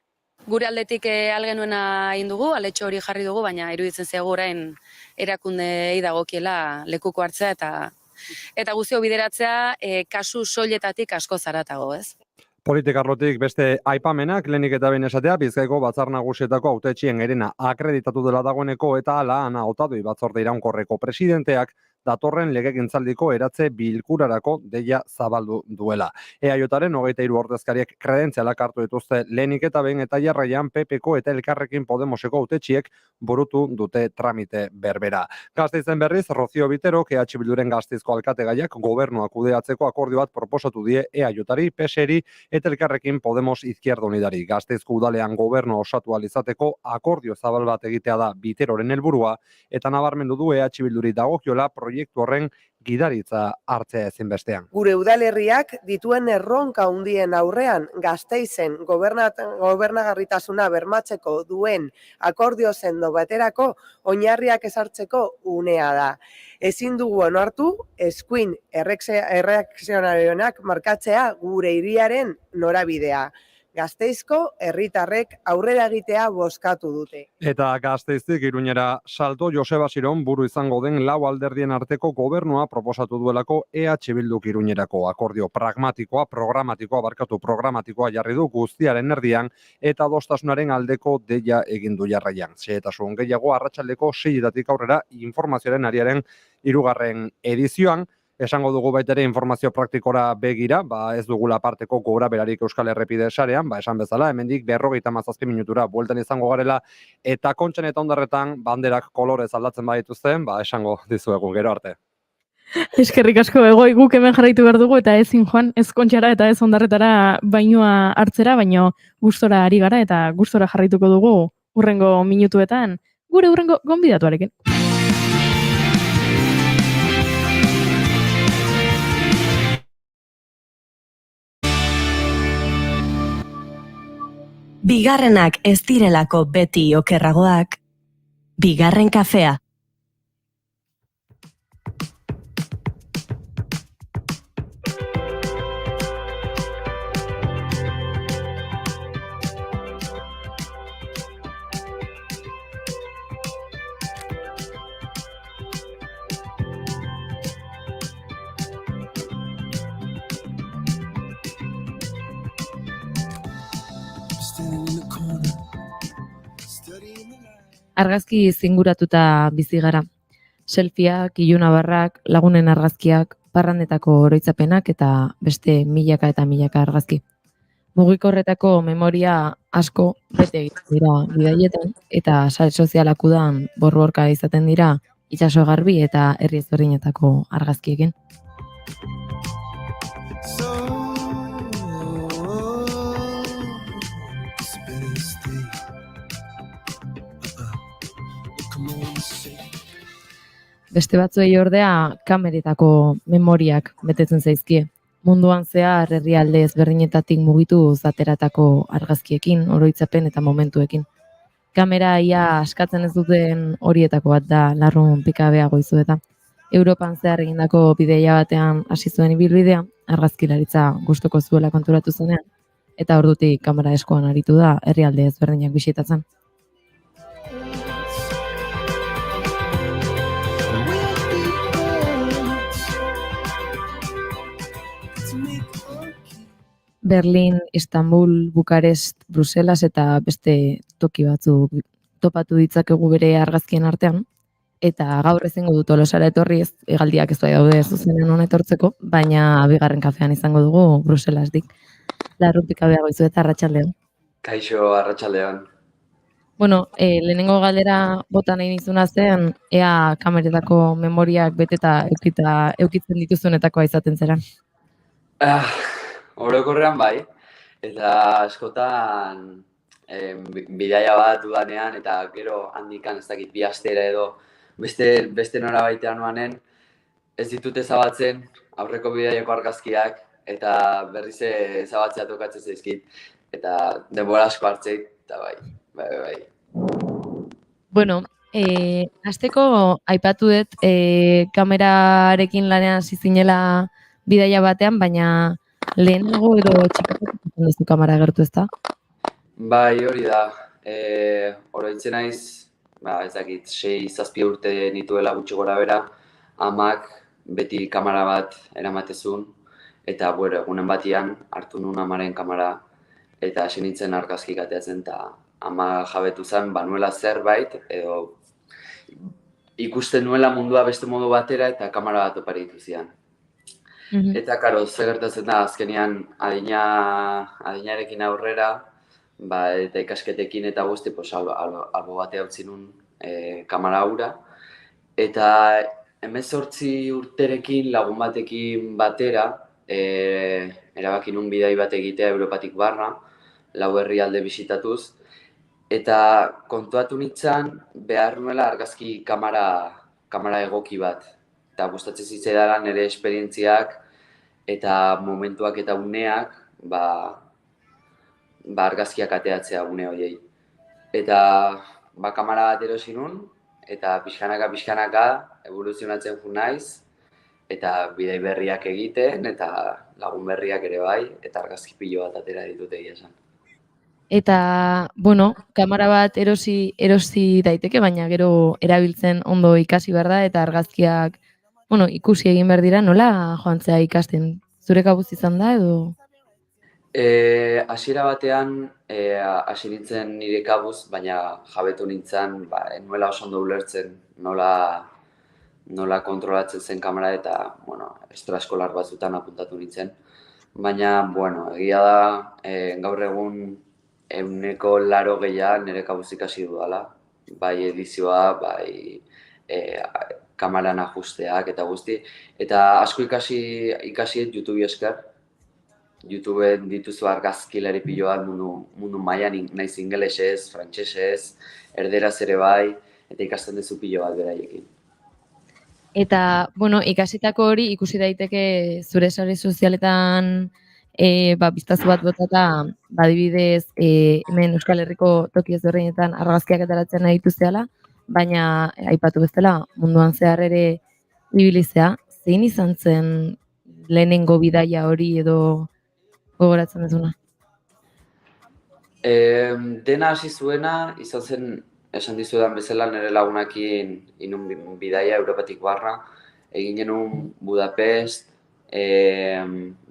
Gure aldetik algenuena egin dugu, aletxo hori jarri dugu, baina iruditzen zaigu orain erakundei dagokiela lekuko hartzea eta guztio bideratzea kasu soiletatik asko zaratago, ez? Politikarlotik beste aipamenak lehenik eta behin esatea Bizkaiko Batzar Nagusietako hautetxien herena akreditatu dela dagoeneko eta hala Ana Otadui batzorde iraunkorreko presidenteak datorren legegintzaldiko eratze bilkurarako deia zabaldu duela. EAJaren 23 ordezkariek kredentzialak hartu dituzte lehenik eta behin eta jarraian PPko eta Elkarrekin Podemoseko hautetxiek burutu dute tramite berbera. Gasteizen berriz, Rocío Bitero, EH Bilduren Gasteizko alkategaiak gobernua kudeatzeko akordio bat proposatu die EAJari, PSeri eta Elkarrekin Podemos Izquierda Unidari. Gasteizko udalean gobernu osatu izateko akordio zabal bat egitea da Biteroren helburua eta nabarmendu du EH Bilduri dagokiola proiektu horren gidaritza hartzea ezinbestean. Gure udalerriak dituen erronka handien aurrean Gasteizen gobernagarritasuna bermatzeko duen akordio sendo baterako oinarriak ezartzeko unea da. Ezin dugu onartu eskuin erreakzionarionak markatzea gure hiriaren norabidea. Gasteizko herritarrek aurrera egitea bozkatu dute. Eta Gasteiztik Iruñera salto Joseba Siron buru izango den 4 alderdien arteko gobernua proposatu duelako EH Bilduk Iruñerako akordio programatikoa jarri du guztiaren erdian eta adostasunaren aldeko deia egin du jarraian. Xehetasun gehiago arratsaldeko 6etatik aurrera informazioaren ariaren 3. edizioan. Esango dugu baita ere informazio praktikora begira, ez dugula parteko gora berarik Euskal Errepide sarean, esan bezala, hemendik 57 minutura bueltan izango garela, eta Kontxan eta Ondarretan banderak kolorez aldatzen badituzten, esango dizuegu gero arte. Eskerrik asko Egoi, guk hemen jarraitu behar dugu, eta ezin joan, ez Kontxara eta ez Ondarretara bainua hartzera, baino gustora ari gara, eta gustora jarraituko dugu hurrengo minutuetan, gure hurrengo gonbidatuarekin. Bigarrenak ez direlako beti okerragoak, bigarren kafea. Argazki zinguratuta bizi gara. Selfieak, ilunabarrak, lagunen argazkiak, parrandetako oroitzapenak eta beste milaka eta milaka argazki. Mugikorretako memoria asko bete egiten dira bidaietan eta sare sozialak udan borborka izaten dira itsaso garbi eta herri ezberdinetako argazkiekin. Beste batzuei ordea kameretako memoriak betetzen zaizkie. Munduan zehar herrialde ezberdinetatik mugitu zateratako argazkiekin, oroitzapen eta momentuekin. Kamera ia askatzen ez duten horietako bat da Larrun Pikabea Goizueta. Europan zehar egindako bidaia batean hasi zuen ibilbidea, argazkilaritza gustuko zuela konturatu zenean, eta ordutik kamera eskoan aritu da herrialde ezberdinak bisitatzen. Berlin, Istanbul, Bukarest, Bruselas eta beste toki batzuk topatu ditzakegu bere argazkien artean. Eta gaur ezingo dut Tolosara etorri, hegaldiak ez daude zuzenean hona etortzeko, baina bigarren kafean izango dugu Bruselasdik. Larrun Pikabea Goizueta, arratsaldeon. Kaixo, arratsaldeon. Bueno, lehenengo galdera bota nahi nizuna zen, ea kameretako memoriak beteta eukitzen dituzunetakoa izaten zera. Orokorrean bai, eta askotan bidaia bat dudanean, eta gero handikan ez dakit bi astera edo beste norabaitean noanen, ez ditut ezabatzen aurreko bidaiako argazkiak, eta berriz ezabatzea tokatzen zaizkit, eta denbora asko hartzeit, eta bai. Bueno, hasteko aipatu dut kamerarekin lanean hasi zinela bidaia batean, baina lehenago edo txikatik duzu kamera gertu, ezta? Bai, hori da. Oroitzen naiz, ez dakit, 6-7 urte nituela gutxi gora bera, amak beti kamera bat eramatezun, eta egunen batian hartu nun amaren kamera, eta hasi nintzen argazkik ateatzen, eta ama jabetu zen, nuela zerbait, edo ikusten nuela mundua beste modu batera, eta kamera bat oparitu zian. Eta, karo, ze gertatzen da, azkenean adinarekin aurrera, eta ikasketekin eta guzti, albo batea utzi nun kamera hura. Eta 18 urterekin lagun batekin batera, erabaki nun bidai bat egitea Europatik barra, 4 herrialde bisitatuz, eta kontuatu nintzen behar nuela argazki kamera egoki bat. Eta gustatzen zitzaidan nire esperientziak eta momentuak eta uneak argazkiak ateatzea une horiei. Eta kamera bat erosi nun, eta pixkanaka evoluzionatzen jo naiz, eta bidai berriak egiten, eta lagun berriak ere bai, eta argazki pilo bat atera ditut egia esan. Eta, kamera bat erosi daiteke, baina gero erabiltzen ondo ikasi behar da, eta argazkiak ikusi egin behar dira, nola joan zea ikasten? Zure kabuz izan da, edo? Hasiera batean, hasi nintzen nire kabuz, baina jabetu nintzen, nuela oso ondo ulertzen, nola kontrolatzen zen kamera, eta, estraeskolar batzutan apuntatu nintzen. Baina, egia da, gaur egun 180 nire kabuz ikasi dudala, bai edizioa, bai kameran ajusteak eta guzti. Eta asko ikasiet YouTube esker. YouTubeen dituzu argazkilari piloak mundu mailan, naiz ingelesez, frantsesez, erderaz ere bai, eta ikasten duzu pilo bat beraiekin. Eta, ikasitako hori ikusi daiteke zure sare sozialetan biztazu bat botata, adibidez, hemen Euskal Herriko toki ezberdinetan argazkiak ateratzen nahi dituzteala, baina aipatu bezala munduan zehar ere ibilizea, zein izan zen lehenengo bidaia hori edo gogoratzen duzuna? Dena hasi zuena izan zen, esan dizudan bezala nire lagunakin inun bidaia Europatik barra, egin genuen Budapest,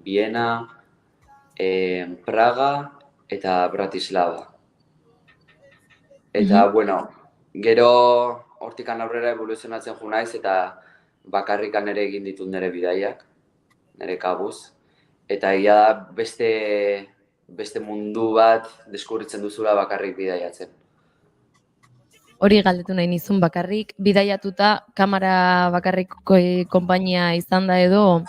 Viena, Praga eta Bratislava. Eta, bueno, gero hortikan aurrera evoluzionatzen jo naiz eta bakarrikan ere egin ditut nire bidaiak, nire kabuz. Eta egia da beste mundu bat deskubritzen duzula bakarrik bidaiatzen. Hori galdetu nahi nizun bakarrik, bidaiatuta kamera bakarrik konpainia izan da edo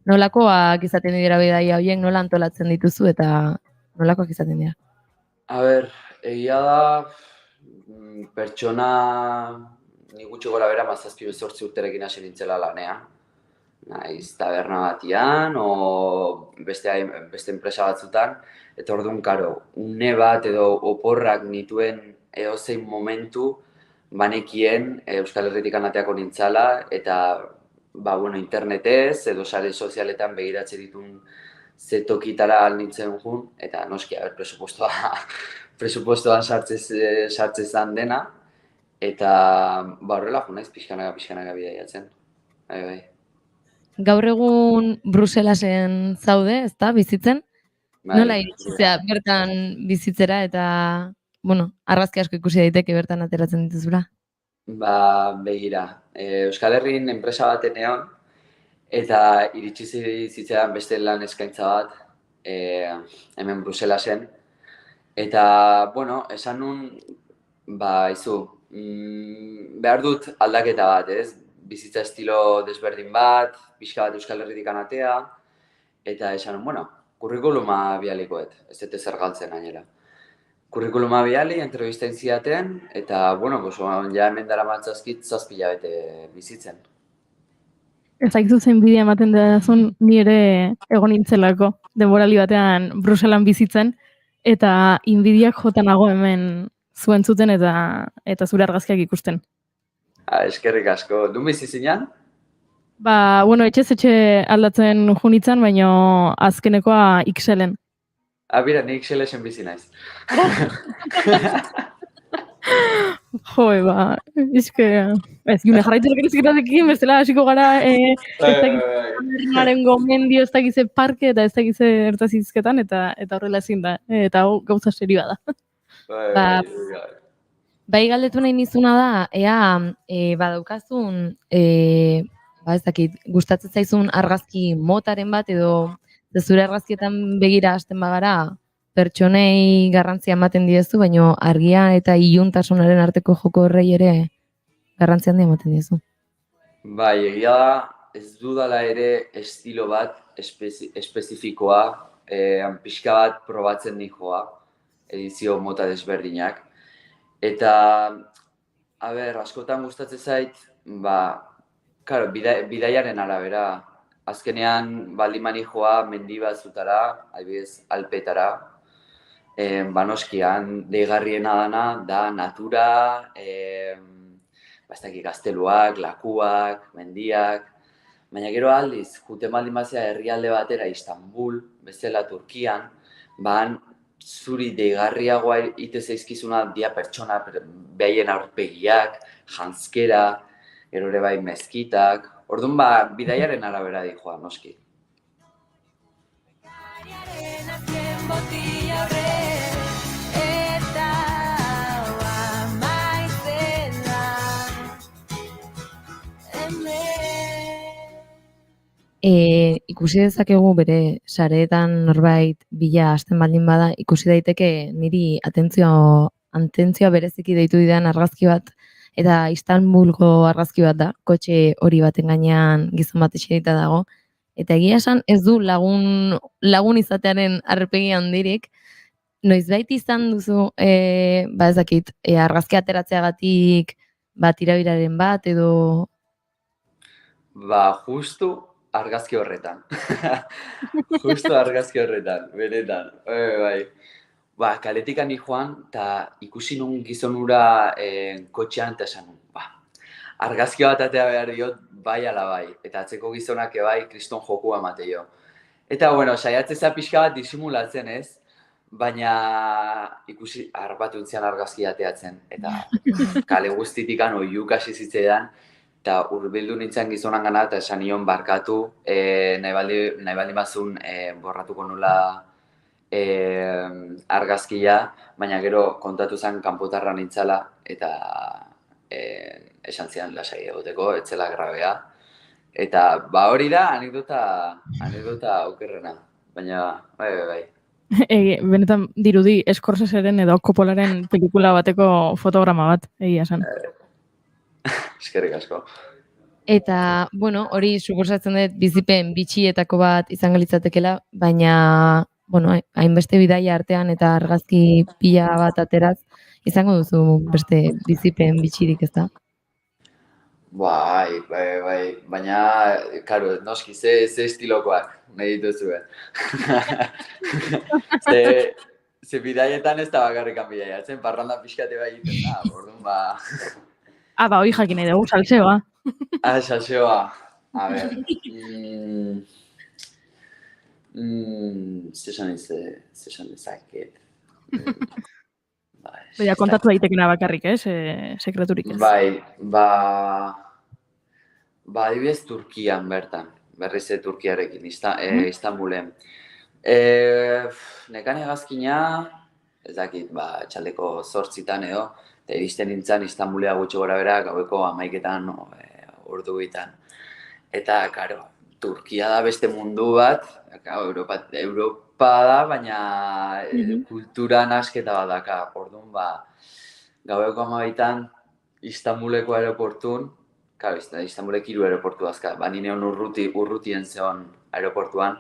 nolakoak izaten dira bidaia horiek, nola antolatzen dituzu eta nolakoak izaten dira? A ber, egia da pertsona ni gutxi gora bera 17-18 urterekin hasi nintzela lanean. Naiz taberna batian o beste enpresa batzutan, eta orduan karo, une bat edo oporrak nituen edozein momentu banekien Euskal Herritik ateako nintzala eta internetez edo sare sozialetan begiratzen ditun ze tokitara nintzen jun, eta noski, presupuestoan sartze zan dena, eta horrela jo naiz pixkanaka bidaiatzen. Bai. Gaur egun Bruselasen zaude, ezta, bizitzen? Nola iritzea bertan bizitzera eta, argazki asko ikusi daiteke bertan ateratzen dituzula? Begira, Euskal Herrin enpresa baten egon, eta iritsi zitzaidan beste lan eskaintza bat, hemen Bruselasen. Eta, esan nun, behar dut aldaketa bat, ez? Bizitza estilo desberdin bat, pixka bat Euskal Herritik atea, eta esan nun, kurrikuluma bialikoet, ez dut ezer galtzen gainera. Kurrikuluma biali, entrevistain zidaten, eta, ja hemen dara matzazkit 7 hilabete bizitzen. Ez aizu zen bidea ematen dazun, ni ere egon nintzelako, denborali batean Bruselan bizitzen, eta inbidiak jota nago hemen zuen zuten eta zure argazkiak ikusten. Eskerrik asko. Dun bizi zinean? Etxe aldatzen junitzen, baina azkenekoa Ixelen. Bira, ni Ixelesen bizi naiz. Gune jarraitu gereziketazekin, bestela hasiko gara ez gomendio, ez dakize parke eta ez dakize ertazizketan, eta horrela ezin da, eta gauza serioa da. Bai galdetu nahi nizuna da, ea badaukazun, ez dakit, gustatzen zaizun argazki motaren bat edo zure argazkietan begira hasten bagara pertsonei garrantzia ematen diezu, baina argia eta iluntasunaren arteko joko horrei ere garrantzia handia ematen diezu. Bai, egia da, ez dudala ere estilo bat espezifikoa, pixka bat probatzen nijoa, edizio mota desberdinak. Eta, askotan gustatzen zait, bidaiaren arabera. Azkenean, baldiman nijoa mendi batzutara, adibidez, Alpetara. Noskian, deigarriena dana, da natura, gazteluak, lakuak, mendiak. Baina gero aldiz, juten baldin bazea herrialde batera, Istanbul, bezala Turkian, zuri deigarriagoa ite zaizkizuna dia pertsona behaien aurpegiak, janzkera, gero ere bai mezkitak. Orduan bidaiaren arabera dijoa, noski. Ikusi dezakegu bere sareetan norbait bila hasten baldin bada, ikusi daiteke niri atentzioa bereziki deitu didan argazki bat, eta Istanbulgo argazki bat da, kotxe hori baten gainean gizon bat eserita dago, eta egia esan ez du lagun izatearen arpegi handirik, noizbait izan duzu, ez dakit, argazki ateratzeagatik tirabiraren bat edo... Justu argazki horretan. Justu argazki horretan, benetan. Kaletikan joan, eta ikusi nun gizon hura kotxean, eta esan nun, argazki bat atea behar diot, bai ala bai. Eta atzeko gizonak bai, kriston jokua emate jo. Eta, saiatzeza pixka bat disimulatzen ez, baina ikusi arbatuntzian argazki ateatzen. Eta kale guztitikan oiuk hasi zitzaidan, eta urbildu nintzen gizonan gana, eta esan nion barkatu, nahi baldin bazun borratuko nula argazkia, baina gero kontatu zen kanpotarra nintzala, eta esan zian lasai egoteko, etzela grabea. Eta hori da anekdota aukerrena, baina bai. Benetan dirudi Scorseseren edo Coppolaren pelikula bateko fotograma bat, egia esan. Eskerrik asko. Eta, bueno, hori suposatzen dut bizipen bitxietako bat izango litzatekela, baina, bueno, hainbeste bidaia artean eta argazki pila bat ateraz, izango duzu beste bizipen bitxirik, ez da? Bai, baina, karo, noski, ze estilokoak nahi dituzue. Ze bidaietan ez da bakarrikan bidaiatzen, parranda pixkate bai egiten da, orduan Hoi jakin nahi dugu, salseoa. Salseoa, a ber. Zesan dezaket. Baina kontatu daitekena bakarrik, sekreturik ez. Adibidez Turkian bertan, berriz Turkiarekin, Istanbulen. Nekan hegazkina, ez dakit, txaldeko 8 edo, eta iristen nintzen Istanbulea gutxi gora bera, gaueko 11 ordu bitan. Eta, karo, Turkia da beste mundu bat, Europa da, baina kultura nasketa bat daka. Orduan, gaueko 11 Istanbuleko aeroportun, claro, Istanbulek 3 aeroportu dazka, nineon urrutien zeon aeroportuan,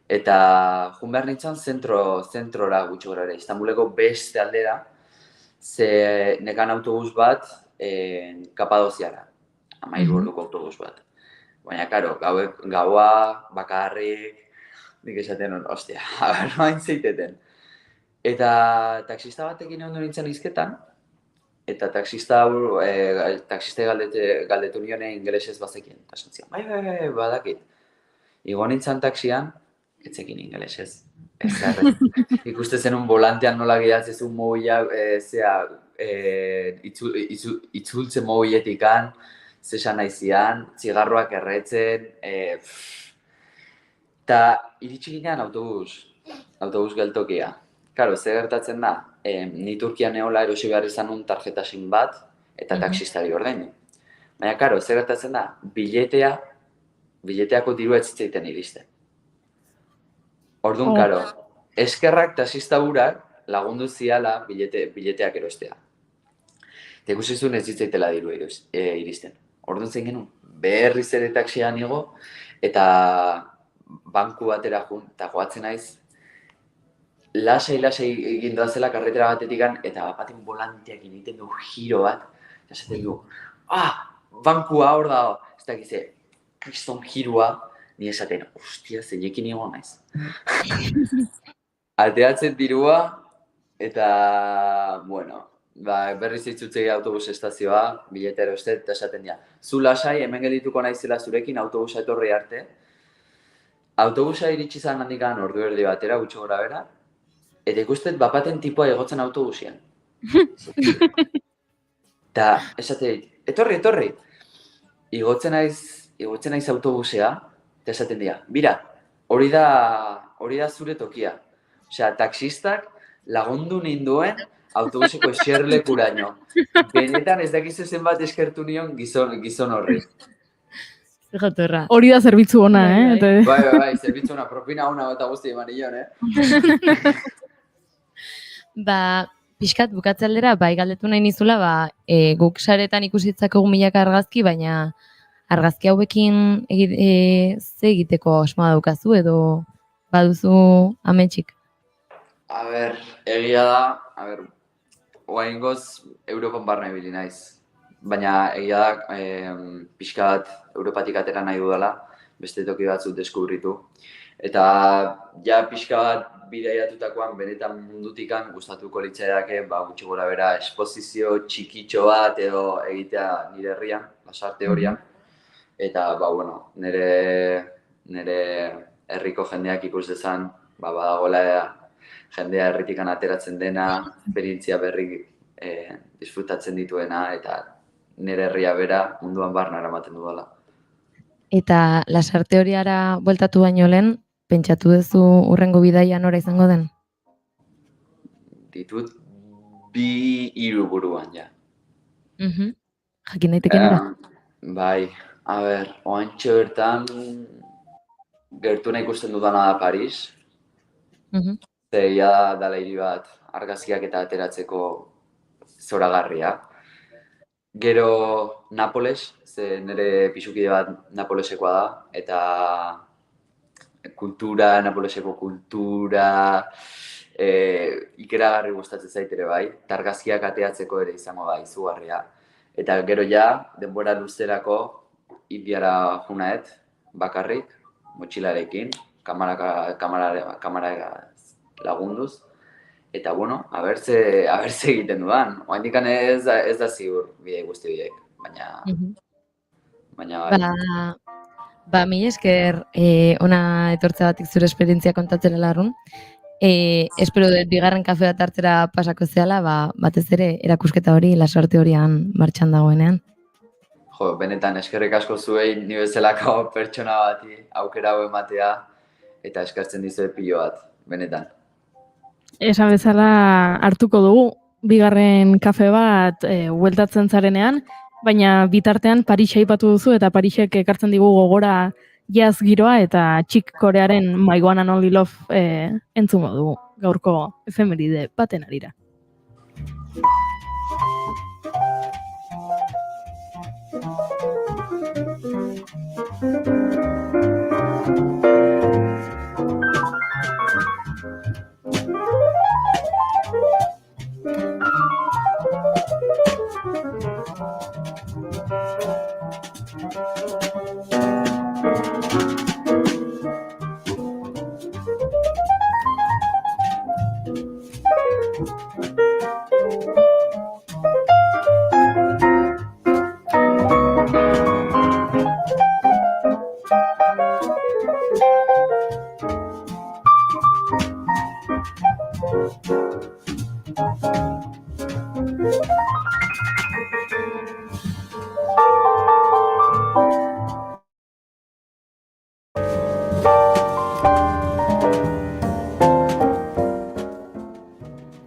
eta jun behar nintzen zentrora gutxi gora ere, Istanbuleko beste aldera, ze nekan autobus bat Kapadoziara, 13 orduko autobus bat. Baina, karo, gaua, bakarrik, nik esaten hon, ostia, noain zeiteten. Eta taxista batekin ondo nintzen izketan, eta taxista galdetu nione ingelesez bazekien. Eta esan zian, bai, badakit. Igo nintzen taxian, etzekin ingelesez. Ikuste zenun volantean nola gidatzezun mobila, itzultzen mobiletikan, zesan naizian, zigarroak erretzen, eta iritsi ginean autobus geltokia. Karo, ze gertatzen da, ni Turkian neola erosi behar izan un tarjetasin bat, eta taxistari ordainu. Baina, karo, ze gertatzen da, bileteako dirua ez zitzaiten iristen. Orduan, karo, eskerrak taxista burak lagundu ziala bileteak erostea. Eta ikusizun ez zitzaitela dirua iristen. Orduan zen genuen, berriz ere taxian igo, eta banku batera jun, eta joatzen naiz, lasai egin doazela karretera batetikan, eta baten volanteak egiten du giro bat, eta esaten du, bankua hor dago, ez dakize, kriston girua, ni esaten, ostia, zeinekin igo naiz. Ateatzen dirua, eta, bueno, berriz itzutzei autobus estazioa, bileta erostet, eta esaten dira, zu lasai, hemen geldituko naizela zurekin autobusa etorri arte, autobusa iritsi zan handikan ordu erdi batera, gutxo gora bera, eta ikustet bapaten tipoa igotzen autobusian. Eta esate dit, etorri, igotzen naiz autobusea, eta esaten dira, bira, hori da zure tokia. Osea, taxistak lagundu ninduen autobuseko eserlekuraino. Benetan ez dakizu zenbat eskertu nion gizon horri. Hori da zerbitzu ona, Bai, zerbitzu ona, propina ona eta guzti eman nion, Pixkat bukatze aldera, galdetu nahi nizula, guk saretan ikusitzako milaka argazki, baina argazki hauekin ze egiteko asmoa daukazu edo baduzu ametxik? A ber, egia da, oaingoz Europan barna ibili naiz. Baina egia da, pixka bat Europatik atera nahi dudala, beste toki batzuk deskubritu. Eta ja pixka bat bidaiatutakoan benetan mundutikan gustatuko litzaidake, gutxi gora bera esposizio txikitxo bat edo egitea nire herrian, Lasarte horian. Eta, nire herriko jendeak ikus dezan, badagoela jendea herritikan ateratzen dena, esperientzia berri disfrutatzen dituena, eta nire herria bera munduan barna eramaten dudala. Eta Lasarte horiara bueltatu baino lehen, pentsatu duzu hurrengo bidaia nora izango den? ditut 2-3 buruan, ja. Jakin daiteke nora? Bai, oantxe bertan gertuna ikusten dudana da Paris. Zeia dala hiri bat argazkiak eta ateratzeko zoragarria. Gero Napoles, ze nire pixukide bat Napolesekoa da, eta Napoleseko kultura, ikeragarri gustatzen zaitere bai, eta argazkiak ateatzeko ere izango da izugarria. Eta gero ja, denbora luzerako Indiara junaet, bakarrik, motxilarekin, kamara lagunduz. Eta bueno, a ber ze egiten dudan. Oraindik ez da ziur bide guzti biek, baina Ba, mila esker ona etortzeagatik zure esperientzia kontatzen larrun. Espero dut bigarren kafe bat hartzera pasako zehala, batez ere erakusketa hori, lasarte horian martxan dagoenean. Jo, benetan eskerrik asko zuei ni bezalako pertsona bati aukera hau ematea eta eskertzen dizuet pilo bat, benetan. Esan bezala hartuko dugu bigarren kafe bat hueltatzen zarenean, baina bitartean Parisa aipatu duzu eta Parisek ekartzen digu gogora jazz giroa eta Chick Corearen My One and Only Love entzungo dugu gaurko efemeride baten arira.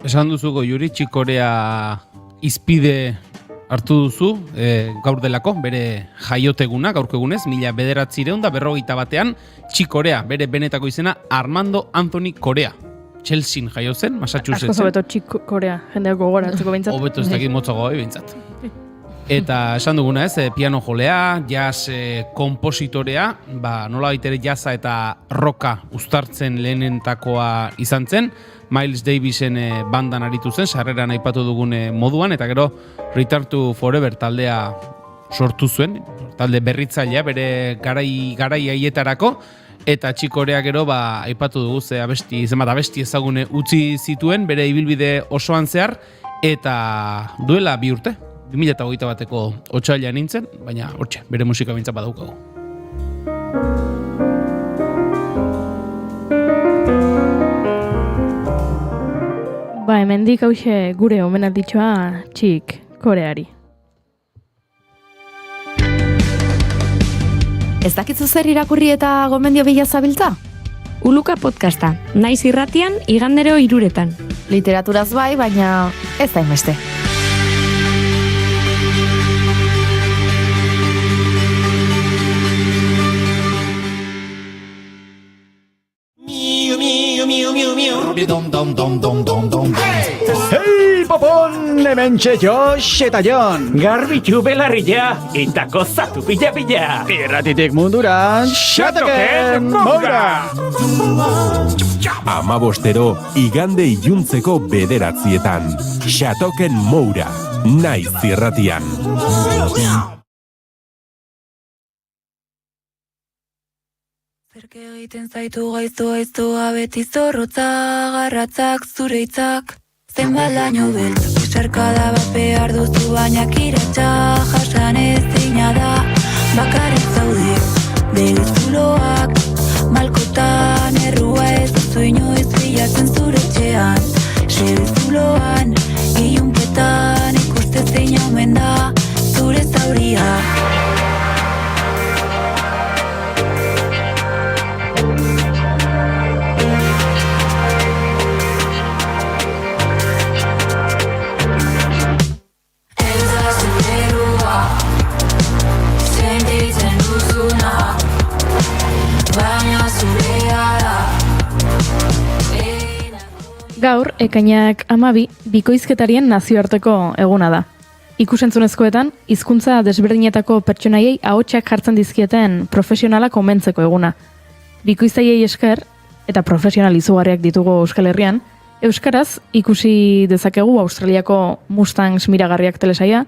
Esan duzu Goiuri, Chick Corea izpide hartu duzu gaur delako, bere jaioteguna, gaurko egunez, 1951 Chick Corea, bere benetako izena Armando Anthony Corea. Chelsean jaio zen, Massachusettsen. Asko zobeto Chick Corea, jendeak gogoratzeko behintzat. Hobeto ez dakit motzago behintzat. Eta esan duguna piano jolea, jazz kompositorea, nola baitere jazza eta rocka uztartzen lehenentakoa izan zen, Miles Davisen bandan aritu zen, sarreran aipatu dugun moduan, eta gero Return to Forever taldea sortu zuen, talde berritzailea bere garai haietarako, eta Chick Corea gero aipatu dugu zenbat abesti ezagune utzi zituen bere ibilbide osoan zehar, eta duela 2 urte, 2021ko otsailean nintzen, baina hortxe, bere musika bintzat badaukagu. Hemendik hauxe gure omenalditxoa Chick Coreari. Ez dakitzu zer irakurri eta gomendio bila zabiltza? Uluka podcasta, naiz irratian, igandero 3:00. Literaturaz bai, baina ez da inbeste. Hei, popon, hementxe Josh eta Jon. Garbitu belarria eta gozatu pila-pila. Irratitik mundura, Xatoken Moura. 15 igande iluntzeko 9:00. Xatoken Moura, naiz irratian. Zerke egiten zaitu gaiztoa beti zorrotza, garratzak zure hitzak, zenbat laino beltz, besarkada bat behar duzu baina kiratxa, jasan ezina da, bakarrik zaude, bere zuloak, malkotan errua ez duzu inoiz bilatzen zure etxean, sebe zuloan, ilunpetan ikuste zein omen da, zure zauria. Gaur, ekainak 12, bikoizketarien nazioarteko eguna da. Ikusentzunezkoetan, hizkuntza desberdinetako pertsonaiei ahotsak jartzen dizkieten profesionalak omentzeko eguna. Bikoiztaiei esker, eta profesional izugarriak ditugu Euskal Herrian, euskaraz ikusi dezakegu Australiako Mustangs miragarriak telesaia,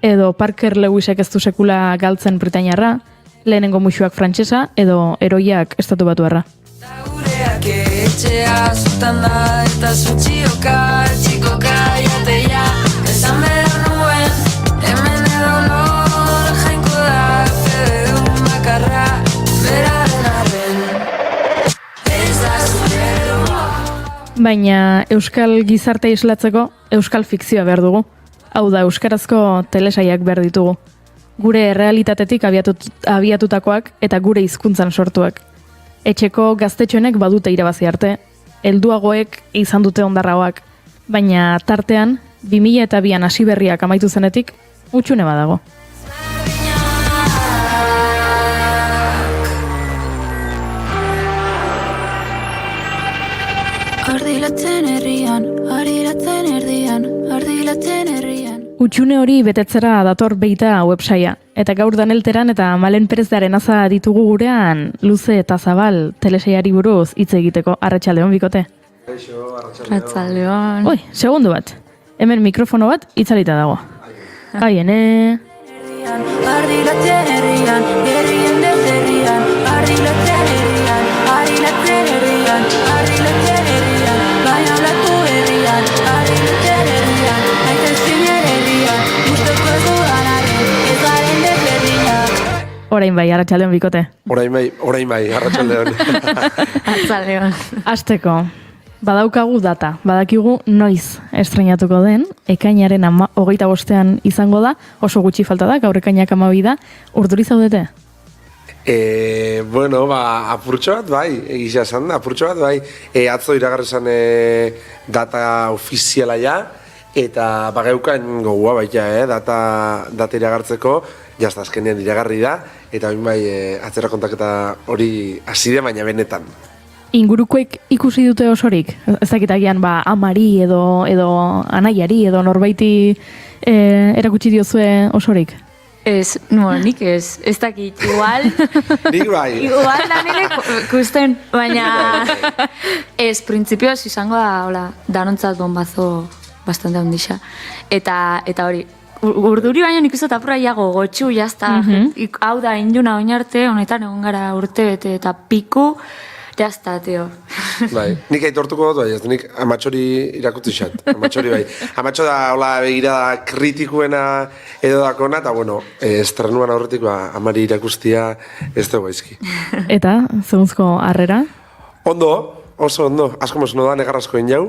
edo Parker Lewisek ez du sekula galtzen Britainiarra, lehenengo musuak frantsesa, edo heroiak estatu batuarra. Gureak etxea zutan da eta zutxioka, txikoka jateia, esan behar nuen, hemen edo nor jainko da, fededun bakarra, beraren arren, ez da zure. Baina euskal gizarte islatzeko euskal fikzioa behar dugu. Hau da, euskarazko telesaiak behar ditugu. Gure errealitatetik abiatutakoak eta gure hizkuntzan sortuak. Etxeko gaztetxoenek badute irabazi arte, helduagoek izan dute ondarraoak, baina tartean, 2002an hasi berriak amaitu zenetik, utxune badago. Ardilatzen herrian, ardilatzen erdian, ardilatzen herrian. Utxune hori betetzera dator beita websaia, eta gaur Danelteran eta Malen Perez de Arenaza ditugu gurean luze eta zabal telesaiari buruz hitz egiteko. Arratsaldeon bikote. Arratsaldeon. Oi, segundu bat. Hemen mikrofono bat itzalita dago. Aiene. Ardilatzen herrian, herrian de herrian, ardilatzen herrian, ardilatzen herrian, ardilatzen herrian, baina laku herrian, ardilatzen herrian, aitezkin herrian, gustoko ez dudanaren, ez garen desberdinak. Orain bai, arratsaldeon bikote. Orain bai, arratsaldeon. Arratsaldeon. Hasteko. Badaukagu data, badakigu noiz estreinatuko den, ekainaren 25ean izango da, oso gutxi falta da, gaur ekainak 12 da, urduri zaudete? Bueno, apurtxo bat bai, egizia esan da, apurtxo bat bai. Atzo iragarri zen data ofiziala ja, eta bageukan gogua baita, data iragartzeko, jazta azkenean iragarri da, eta bain bai atzera kontaketa hori hasi da, baina benetan. Ingurukoek ikusi dute osorik? Ez dakitagian amari edo anaiari edo norbaiti erakutsi diozue osorik? Ez, nik ez dakit, igual. Nik bai. Igual da nire kusten, baina ez, printzipioz izango da, hola, danontzat bombazo bastante handixa. Eta hori, urduri baina nik uste apura iago gotxu, jazta, hau da, induna oinarte, honetan egon gara urte bete eta piku, jazta, tio. Bai, nik aitortuko dut, bai, nik amatxori irakutzi xat, amatxori bai. Amatxo da, hola, begirada kritikuena edo dakona, eta bueno, estrenuan aurretik, amari irakustia ez dugu izki. Eta, zegunzko harrera? Ondo, oso ondo, asko mozu da, negarrazkoen jau.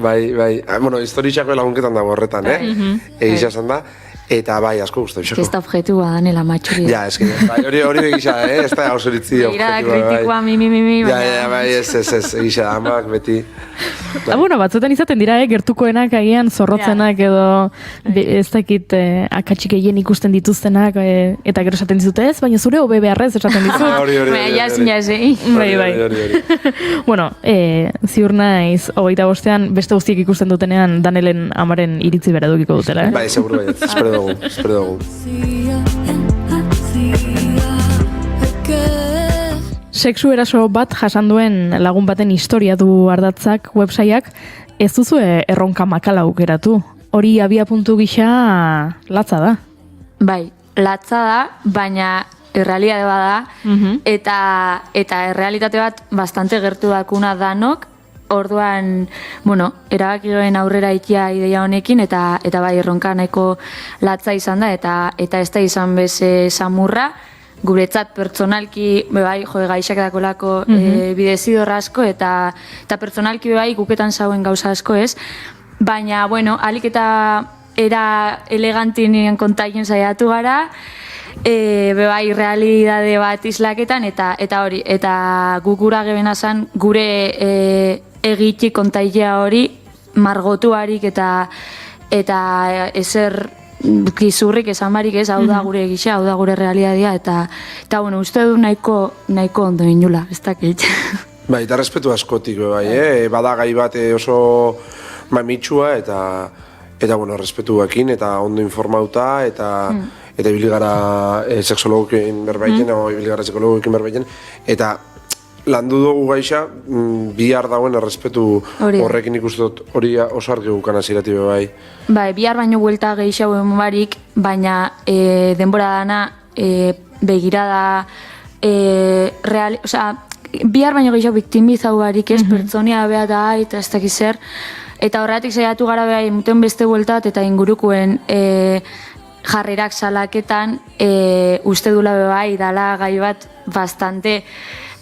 Bai, bueno, historitxako lagunketan dago horretan, egizia esan da. Eta bai, asko guztu isako. Ez da objektua danela matxuri. Ja, eski, hori begisa, ez da hausuritzi objektua. Kritikua, mi. Ja, bai, ez, egisa, amak, beti. Bueno, batzuetan izaten dira, gertukoenak agian zorrotzenak edo ez dakit akatsik egin ikusten dituztenak eta gero esaten dizute ez, baina zure hobe beharrez esaten dizut. Hori. Bai. Bueno, ziur naiz, 25ean beste guztiek ikusten dutenean Danelen amaren iritzi bera edukiko dutela, Bai, seguro bai, espero dugu. Sexu eraso bat jasan duen lagun baten historia du ardatzak websaiak, ez duzu erronka makala aukeratu. Hori abiapuntu gisa latza da. Bai, latza da, baina errealitate bada, eta errealitate bat bastante gertu dakuna danok, orduan, erabakiroen aurrera ikia ideia honekin, eta bai erronka nahiko latza izan da, eta ez da izan beze samurra, guretzat pertsonalki, gaixak dakolako bidezidorra asko, eta pertsonalki guketan zauen gauza asko ez, baina, alik eta era elegantinen kontaien saiatu gara, realidade bat islaketan, eta hori, eta gukura gebena zan, gure egitik kontailea hori, margotuarik eta ezer gizurrik esan barik ez, hau da gure egisa, hau da gure realidadea, eta uste du nahiko ondo inula, ez dakit. Bai, eta respetu askotik, bai, bada gai bat oso mamitsua eta bueno, respetuakin eta ondo informauta eta ibili gara sexologoekin berbaiten, ibili gara psikologoekin berbaiten, eta landu dugu gaixa, bihar dagoen errespetu horrekin ikustot hori oso argi gukan hasieratik bai. Bai, bihar baino buelta gehiago barik, baina denbora dana begirada bihar baino gehiago biktimizau barik ez, pertsonia bea da eta ez dakiz zer, eta horretik saiatu gara behar emuten beste bueltat eta ingurukuen jarrerak salaketan uste dula bai dala gai bat bastante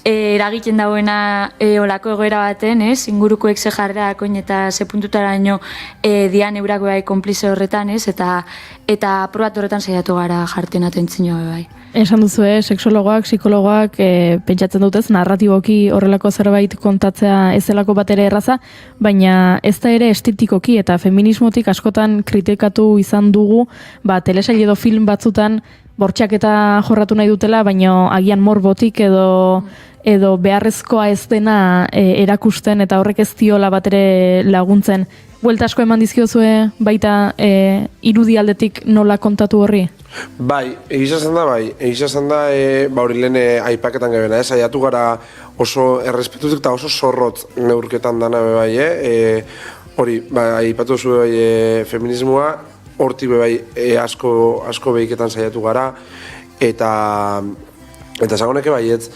eragiten dauena olako egoera baten, ez? Ingurukoek ze jarrerak oin eta ze puntutaraino dian eurako bai konplize horretan, ez? Eta probat horretan saiatu gara jarten atentzioa bai. Esan duzu, sexologoak, psikologoak pentsatzen dutez, narratiboki horrelako zerbait kontatzea ez delako bat ere erraza, baina ez da ere estetikoki eta feminismotik askotan kritikatu izan dugu, telesail edo film batzutan bortxak eta jorratu nahi dutela, baina agian morbotik edo beharrezkoa ez dena erakusten eta horrek ez diola bat ere laguntzen. Buelta asko eman dizkiozue baita irudi aldetik nola kontatu horri? Bai, egisa zan da, hori lehen aipaketan gebena, saiatu gara oso errespetuzik eta oso zorrotz neurketan dana bai, hori, aipatu zu bai feminismoa, hortik bai asko behiketan saiatu gara, eta zagoneke baietz,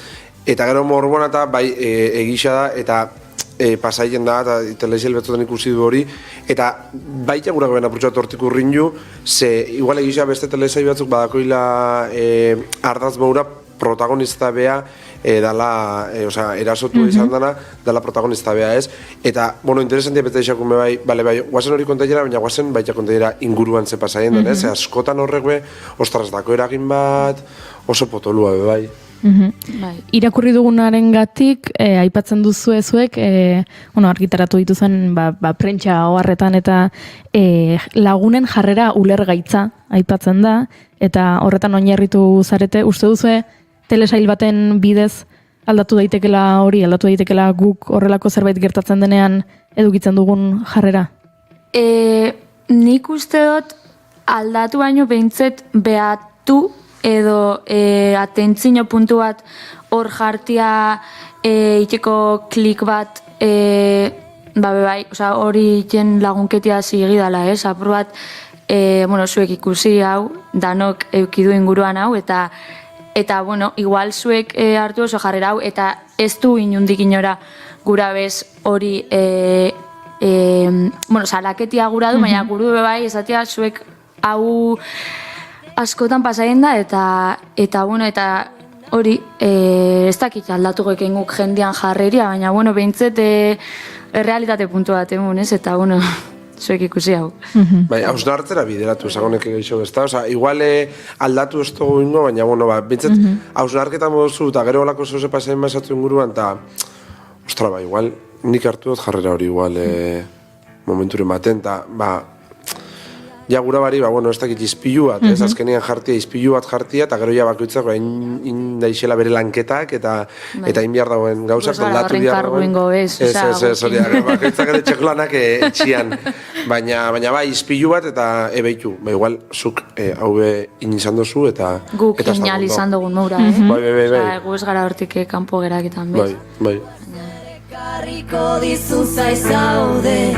eta gero morbona eta bai egisa da, eta pasaien da, eta telesail batzutan ikusi du hori, eta baita gura gabena purtsatu hortik urrindu, ze igual egisa beste telesail batzuk badakoila ardaz baura protagonista bea dala, erasotu izan dana, dala protagonista bea ez, eta, interesantia bete isakume bai, guazen hori kontailera, baina guazen baita kontailera inguruan ze pasaien den, ez, askotan horrek be, ostras, dako eragin bat, oso potolua be bai. Irakurri dugunaren gatik, aipatzen duzu ezuek, argitaratu dituzen prentsa oharretan eta lagunen jarrera ulergaitza aipatzen da, eta horretan oinarritu zarete, uste duzue telesail baten bidez aldatu daitekela hori, aldatu daitekela guk horrelako zerbait gertatzen denean edukitzen dugun jarrera? Nik uste dut aldatu baino behintzet behatu edo atentzio puntu bat hor jartia iteko klik bat hori iten lagunketia zigidala, apur bat zuek ikusi hau, danok eukidu inguruan hau, eta igual zuek hartu oso jarrera hau, eta ez du inundik inora gura bez hori salaketia gura du, baina guru bai esatea zuek hau askotan pasaien da, eta hori, ez dakit aldatuko eken guk jendean jarreria, baina, behintzet realitate puntu bat emun, ez? Eta, zuek ikusi hau. Bai, hausna hartzera bideratu, zagonek egeixo bezta, igual aldatu ez dugu ingo, baina, bintzet, hausna harketan moduzu, eta gero olako zoze pasaien mazatu inguruan, eta, ostra, igual, nik hartu dut jarrera hori, igual, momenturen baten, eta, ja gura bari, ez dakit izpilu bat, ez azkenean jartia, izpilu bat jartia, eta gero ja bakoitzak daixela bere lanketak, eta inbiar dagoen gauzak, aldatu bihar dagoen. Hori, bakoitzak ere txekolanak etxian. Baina bai, izpilu bat eta ebeitu. Igual, zuk haube inizan dozu, eta... Guk inal izan dugun maura, Bai. Gu ez gara hortik kanpo geraketan, bez? Bai. Karriko dizun zaizaude.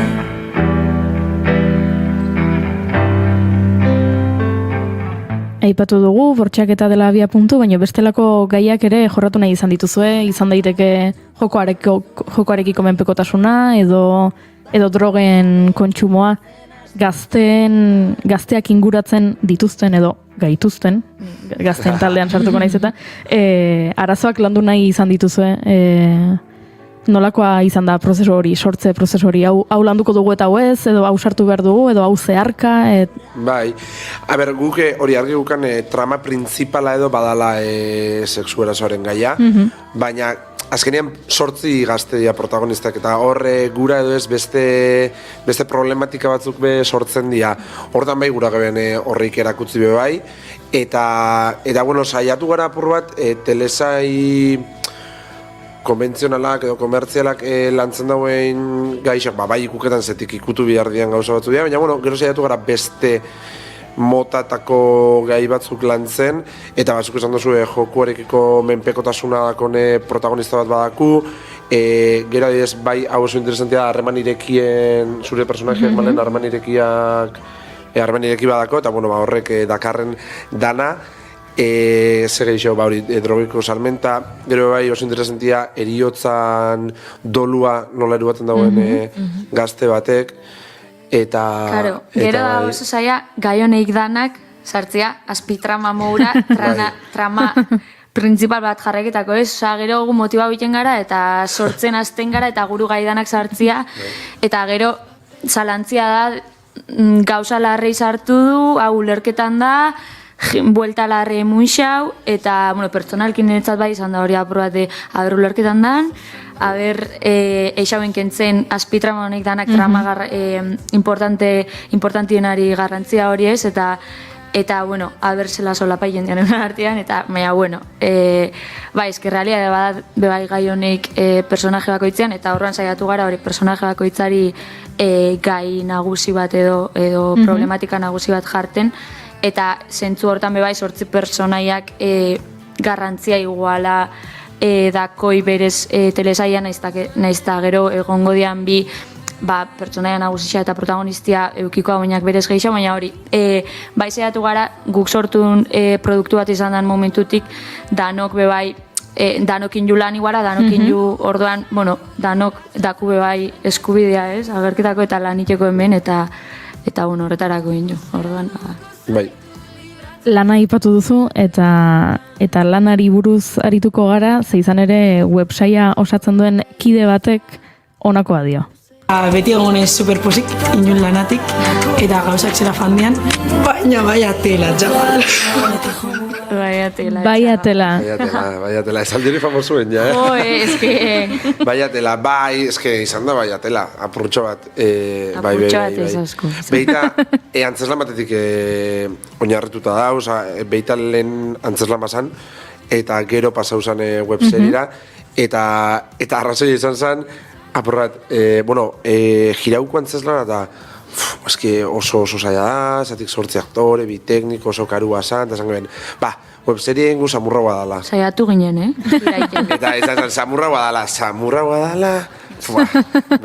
Aipatu dugu, bortxaketa dela abia puntu, baina bestelako gaiak ere jorratu nahi izan dituzue, izan daiteke jokoarekiko menpekotasuna edo drogen kontsumoa, gazteak inguratzen dituzten edo gaituzten, gazteen taldean sartuko naiz eta, arazoak landu nahi izan dituzue, nolakoa izan da prozesu hori, sortze prozesu hori, hau landuko dugu eta hau ez, edo hau sartu behar dugu, edo hau zeharka? Bai, guk hori argi gukan trama principala edo badala sexuerazoaren gaia, baina azkenean 8 gazte dira protagonistak, eta horre gura edo ez beste problematika batzuk be sortzen dira. Hortan bai gura geben horrik erakutzi be bai, eta saiatu gara apur bat telesail konbentzionalak edo komertzialak lantzen dauen gaixak, bai ikuketan zetik ikutu behar dian gauza batzu dira, baina, bueno, gero saiatu gara beste motatako gai batzuk lantzen, eta batzuk esan duzu jokuarekiko menpekotasuna dakone protagonista bat badaku, gero adibidez, bai hau oso interesantia da, harreman irekien, zure personajeak malen harreman ireki badako, eta bueno, horrek dakarren dana, ze gehiago, hori, drogiko salmenta, gero bai oso interesantia eriotzan dolua nola erubaten dagoen gazte batek, eta... Claro, gero da oso zaila gai honeik danak sartzea, azpitrama moura, trama principal bat jarreketako, ez? Osa, gero gu motiba biten gara, eta sortzen azten gara, eta guru gai danak sartzea, eta gero zalantzia da, gauza larrei sartu du, hau ulerketan da, buelta larre muixau, eta, bueno, pertsonalkin niretzat bai izan da hori aprobate, aber ulerketan dan, aber eixauen kentzen azpitrama honek danak trama importantienari garrantzia hori ez, eta bueno, aber zela solapai jendean artean, eta, baina, bueno, bai, eski realia bat bebai gai honek personaje bakoitzean, eta horrean saiatu gara hori personaje bakoitzari gai nagusi bat edo problematika nagusi bat jarten, eta zentzu hortan bebai sortzi personaiak garrantzia iguala dakoi berez telesaian, nahiz eta gero egongo dian bi pertsonaia nagusisia eta protagonistia eukikoa oinak berez gehiago, baina hori bai saiatu gara guk sortun produktu bat izan den momentutik danok bebai danokin ju lan iguala, danokin ju orduan, bueno, danok daku bebai eskubidea ez, agerketako eta laniteko hemen eta bueno, horretarako inju, orduan Bai. Lana aipatu duzu eta lanari buruz arituko gara, ze izan ere websaia osatzen duen kide batek honakoa dio. Beti egonez superposik, inun lanatik, eta gauzak zera fandian, baina baia tela, txabal. Baia tela, esan diri famosuen, ja, Baia tela, eske izan da baia tela, apurtxo bat. Apurtxo bat ez asko. Beita, antzeslan batetik oinarrituta da, beita lehen antzeslan bazan, eta gero pasauzan webserira, eta arrazoi izan zen, apurrat, jirauko antzeslan eta eski oso zaila da, zatik sortzi aktore, bi tekniko, oso karua zan, eta esan geben, webserien gu samurra guadala. Saiatu ginen, Eta izan samurra guadala,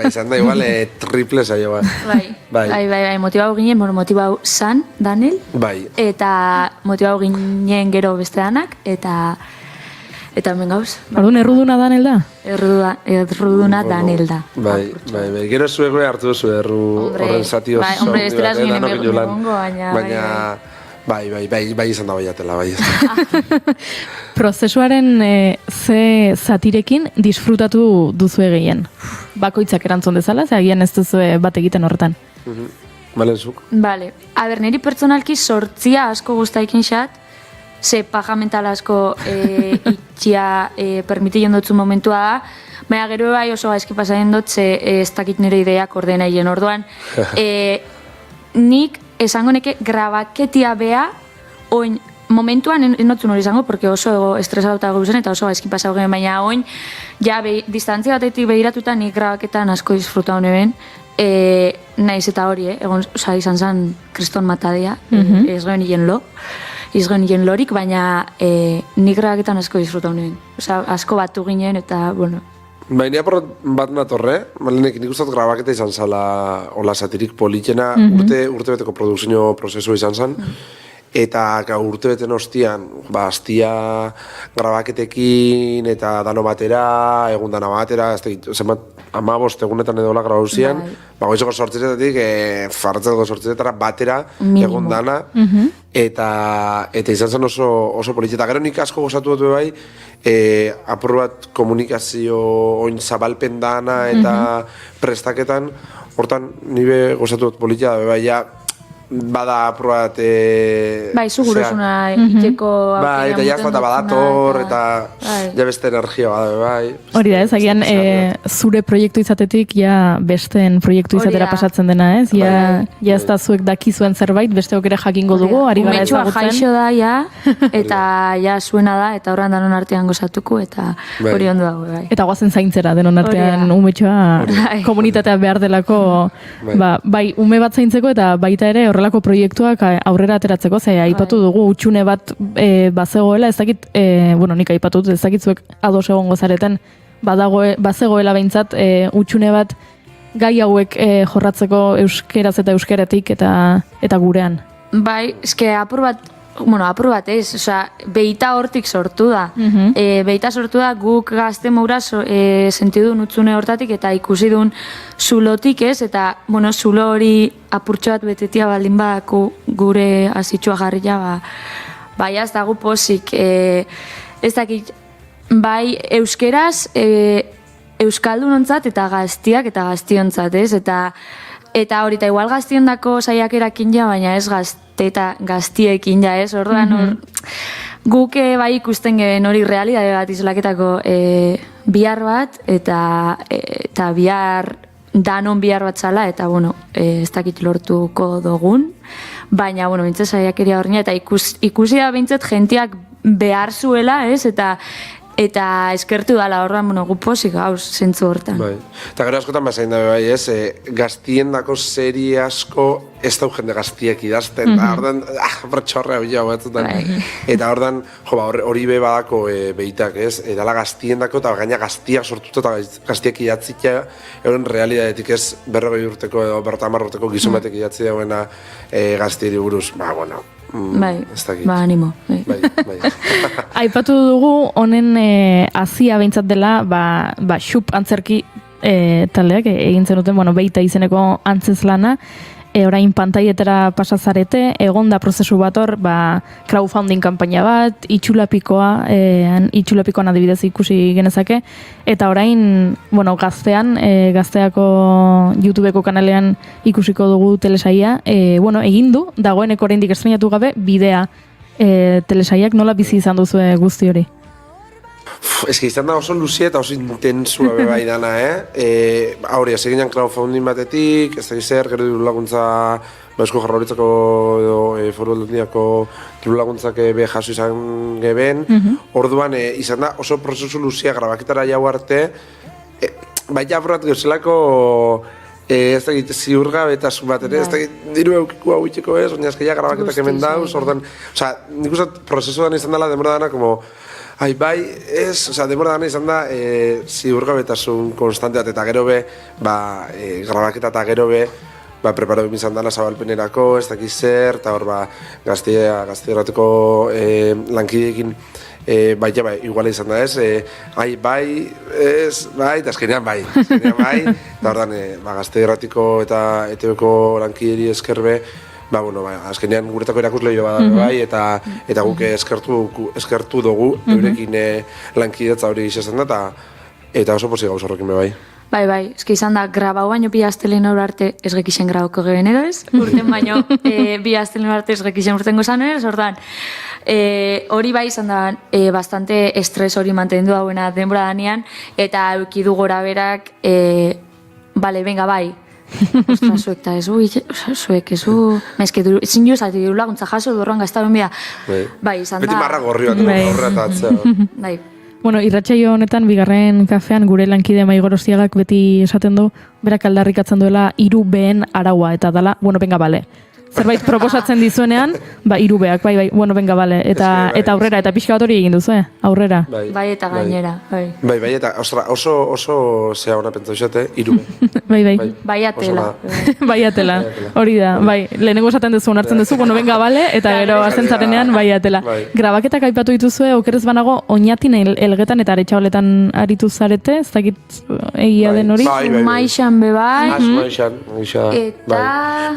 izan da igual triple zaila bat. Bai, motibau ginen, motibau zan, Daniel, eta motibau ginen gero beste danak, eta hemen gauz. Orduan, erruduna Daniel da? Erruduna Daniel da. Bai, gero zuek hartu duzu horren zati oso. Hombre, ez dela zuen egongo, baina... Bai izan da baiatela, bai izan. Prozesuaren ze zatirekin disfrutatu duzu gehien? Bakoitzak erantzun dezala, ze agian ez duzu bat egiten horretan. Bale, zuk? Bale, niri pertsonalki sortzia asko guztaikin xat, ze paja mental asko itxia permititzen dutzu momentua da, baina gero bai oso gaizki pasatzen dut, ze ez dakit nire ideiak ordenaien orduan. Nik esango neke grabaketia bea, oin momentuan enotzu nori izango, porque oso estresatuta guzen eta oso gaizki pasau gen, baina oin, ja, distantzia batetik behiratuta nik grabaketan asko disfruta honeben, naiz eta hori, egon, izan zen kriston matadea, ez guen hien lo, lorik, baina nik grabaketan asko disfruta honeben, asko batu ginen eta, bueno. Baina bat natorre, malenek nik ustat grabaketa izan zala hola satirik politena, urte beteko produkzio prozesu izan zen, eta urte beten ostian, hastia grabaketekin eta dano batera, egun dana batera, zenbat 15 egunetan edo hola grabauzian, goizeko sortzizetatik, farratzeko sortzizetara batera, egun dana, eta izan zen oso politxeta. Gero nik asko gozatu dut bai, apur bat komunikazio oin zabalpen dana eta prestaketan, hortan nire gozatu dut politxeta, bai, ja, bada aprobat... Bai, zugurosuna iteko... Bai, eta jazta eta badator, eta ja beste energia bada, bai. Hori da, ez, agian zure proiektu izatetik ja besteen proiektu izatera pasatzen dena, ez? Ja ez da zuek dakizuen zerbait, besteok ere jakingo dugu, ari gara ezagutzen. Umetxoa jaixo da, ja, eta ja zuena da, eta horren danon artean gozatuko, eta hori ondo dago, bai. Eta guazen zaintzera denon artean umetxoa komunitatea behar delako, bai, ume bat zaintzeko, eta baita ere horrelako proiektuak aurrera ateratzeko, ze aipatu dugu utxune bat bazegoela, ez dakit, bueno, nik aipatut, ez dakit zuek ados egongo zareten, bazegoela behintzat utxune bat gai hauek jorratzeko euskeraz eta euskeratik eta gurean. Bai, eske apur bat ez, osea, beita hortik sortu da. Beita sortu da guk gazte moura sentidun utzune hortatik eta ikusi duen zulotik ez, eta, bueno, zulo hori apurtxo bat betetia baldin badako gure azitxua jarria, bai, ez dago pozik, ez dakit, bai, euskeraz, euskaldunontzat eta gaztiak eta gaztiontzat, ez, eta hori, eta igual gaztiondako saiakerakin ja, baina ez eta gaztiekin ja, ez, orduan, guk bai ikusten geben hori realidade bat izolaketako bihar bat, eta bihar, danon bihar bat zala, eta, bueno, ez dakit lortuko dugun, baina, bueno, bintzat saiakeria horrena, eta ikusi da bintzat jentiak behar zuela, ez, eta eskertu dala horrean, bueno, gu posik gauz zentzu hortan. Bai. Eta gero askotan bazain dabe bai, ez, gaztiendako serie asko ez dau jende gaztiek idazten, eta ordan, bertxorre hau jau batzutan. Eta ordan, hori be badako behitak, ez, edala gaztiendako eta gaina gaztiak sortuta eta gaztiek idatzitea, euren realidadetik ez 40 urteko edo 50 urteko gizon batek idatzi dagoena gaztieri buruz, bueno, bai, animo. Aipatu dugu honen hazia behintzat dela, xup antzerki taldeak egin zenuten, beita izeneko antzez lana, orain pantaietara pasazarete, egon da prozesu bat hor, crowdfunding kanpaina bat, itxulapikoan adibidez ikusi genezake, eta orain, gazteako YouTubeko kanalean ikusiko dugu telesaia, egin du, dagoeneko oraindik estrenatu gabe, bidea telesaiak nola bizi izan duzu guzti hori? Ez que izan da oso luzia eta oso intensua bai dana, Hauria, seginan crowdfunding batetik, ez da zer, gero diru laguntza Eusko Jaurlaritzako edo Foru Aldundiako diru laguntzak jaso izan geben. Orduan, izan da oso prozesu luzia grabaketara jau arte, bai apurat geuzelako ez da egite ziurgabetasun bat, ez da egite diru eukiko hau itxeko ez, baina ezkeia grabaketak hemen dauz, orduan, nik uste prozesuan izan dela demora dana, como, bai, ez, demora dana izan da ziurgabetasun konstante bat, eta gero be, grabaketa eta gero be, preparo izan dana zabalpenerako, ez dakiz zer, eta hor, gazte-errateko lankideekin, iguala izan da ez, eta azkenean bai, eta ordan, gazte-erratiko eta ETV-ko lankideri eskerbe, azkenean guretako erakusleio bada bai, eta guk eskertu dugu, eurekin lankidetza hori izan da, eta oso posi gauz horrekin bai. Bai, eski izan da, grabau baino bi astelen aur arte ez gekixen grabauko geben edo ez, urten baino bi astelen arte ez gekixen urtengo zan ez, ordan, hori bai izan da, bastante estres hori mantendu dauena denbora danean, eta eukidu gora berak, venga, bai, zuek eta ez zuek ez ezin jo zati diru laguntza jaso durroan gaztaben bia, bai, izan da. Beti marra gorri bat, horra eta atzea. Bai. Irratsaio honetan, bigarren kafean, gure lankide Maigorostiagak beti esaten du, berak aldarrikatzen duela 3 B:en araua, eta dala, venga, bale. Zerbait proposatzen dizuenean, 3 B:ak, bai, venga, bale. Eta aurrera, eta pixka bat hori egin duzu, aurrera. Bai, eta gainera, bai. Bai, eta oso zea hona pentsa usate, 3 B. Bai, atela. Bai, atela, hori da, bai. Lehenengo esaten duzu, onartzen duzu, venga, bale, eta gero azentzarenean, bai, atela. Grabaketak aipatu dituzue, okerez banago, Oñatin elgetan eta aretxaboletan aritu zarete, ez dakit egia den hori? Maixan be bai. Maixan, bai.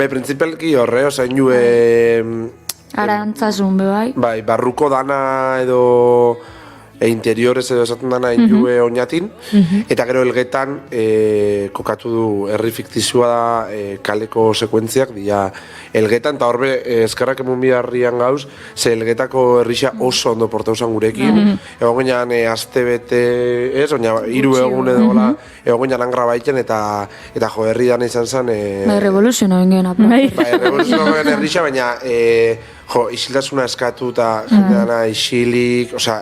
Bai, principalki horre, Arantzasun be bai. Bai, barruko dana edo interiorez edo esaten dana injue oinatin, eta gero elgetan kokatu du herri fiktizioa da kaleko sekuentziak, dira elgetan, eta horbe eskerrak emun biharrian gauz, ze elgetako herrixa oso ondo portausan gurekin, egon ginean aste bete, ez, oina 3 egun edo gola, egon ginean angra baiten, eta jo, herri dana izan zen... Bai, revoluzioa bengen Bai, revoluzioa bengen herrixa, baina... Jo, isiltasuna eskatu eta jende dana isilik, osea,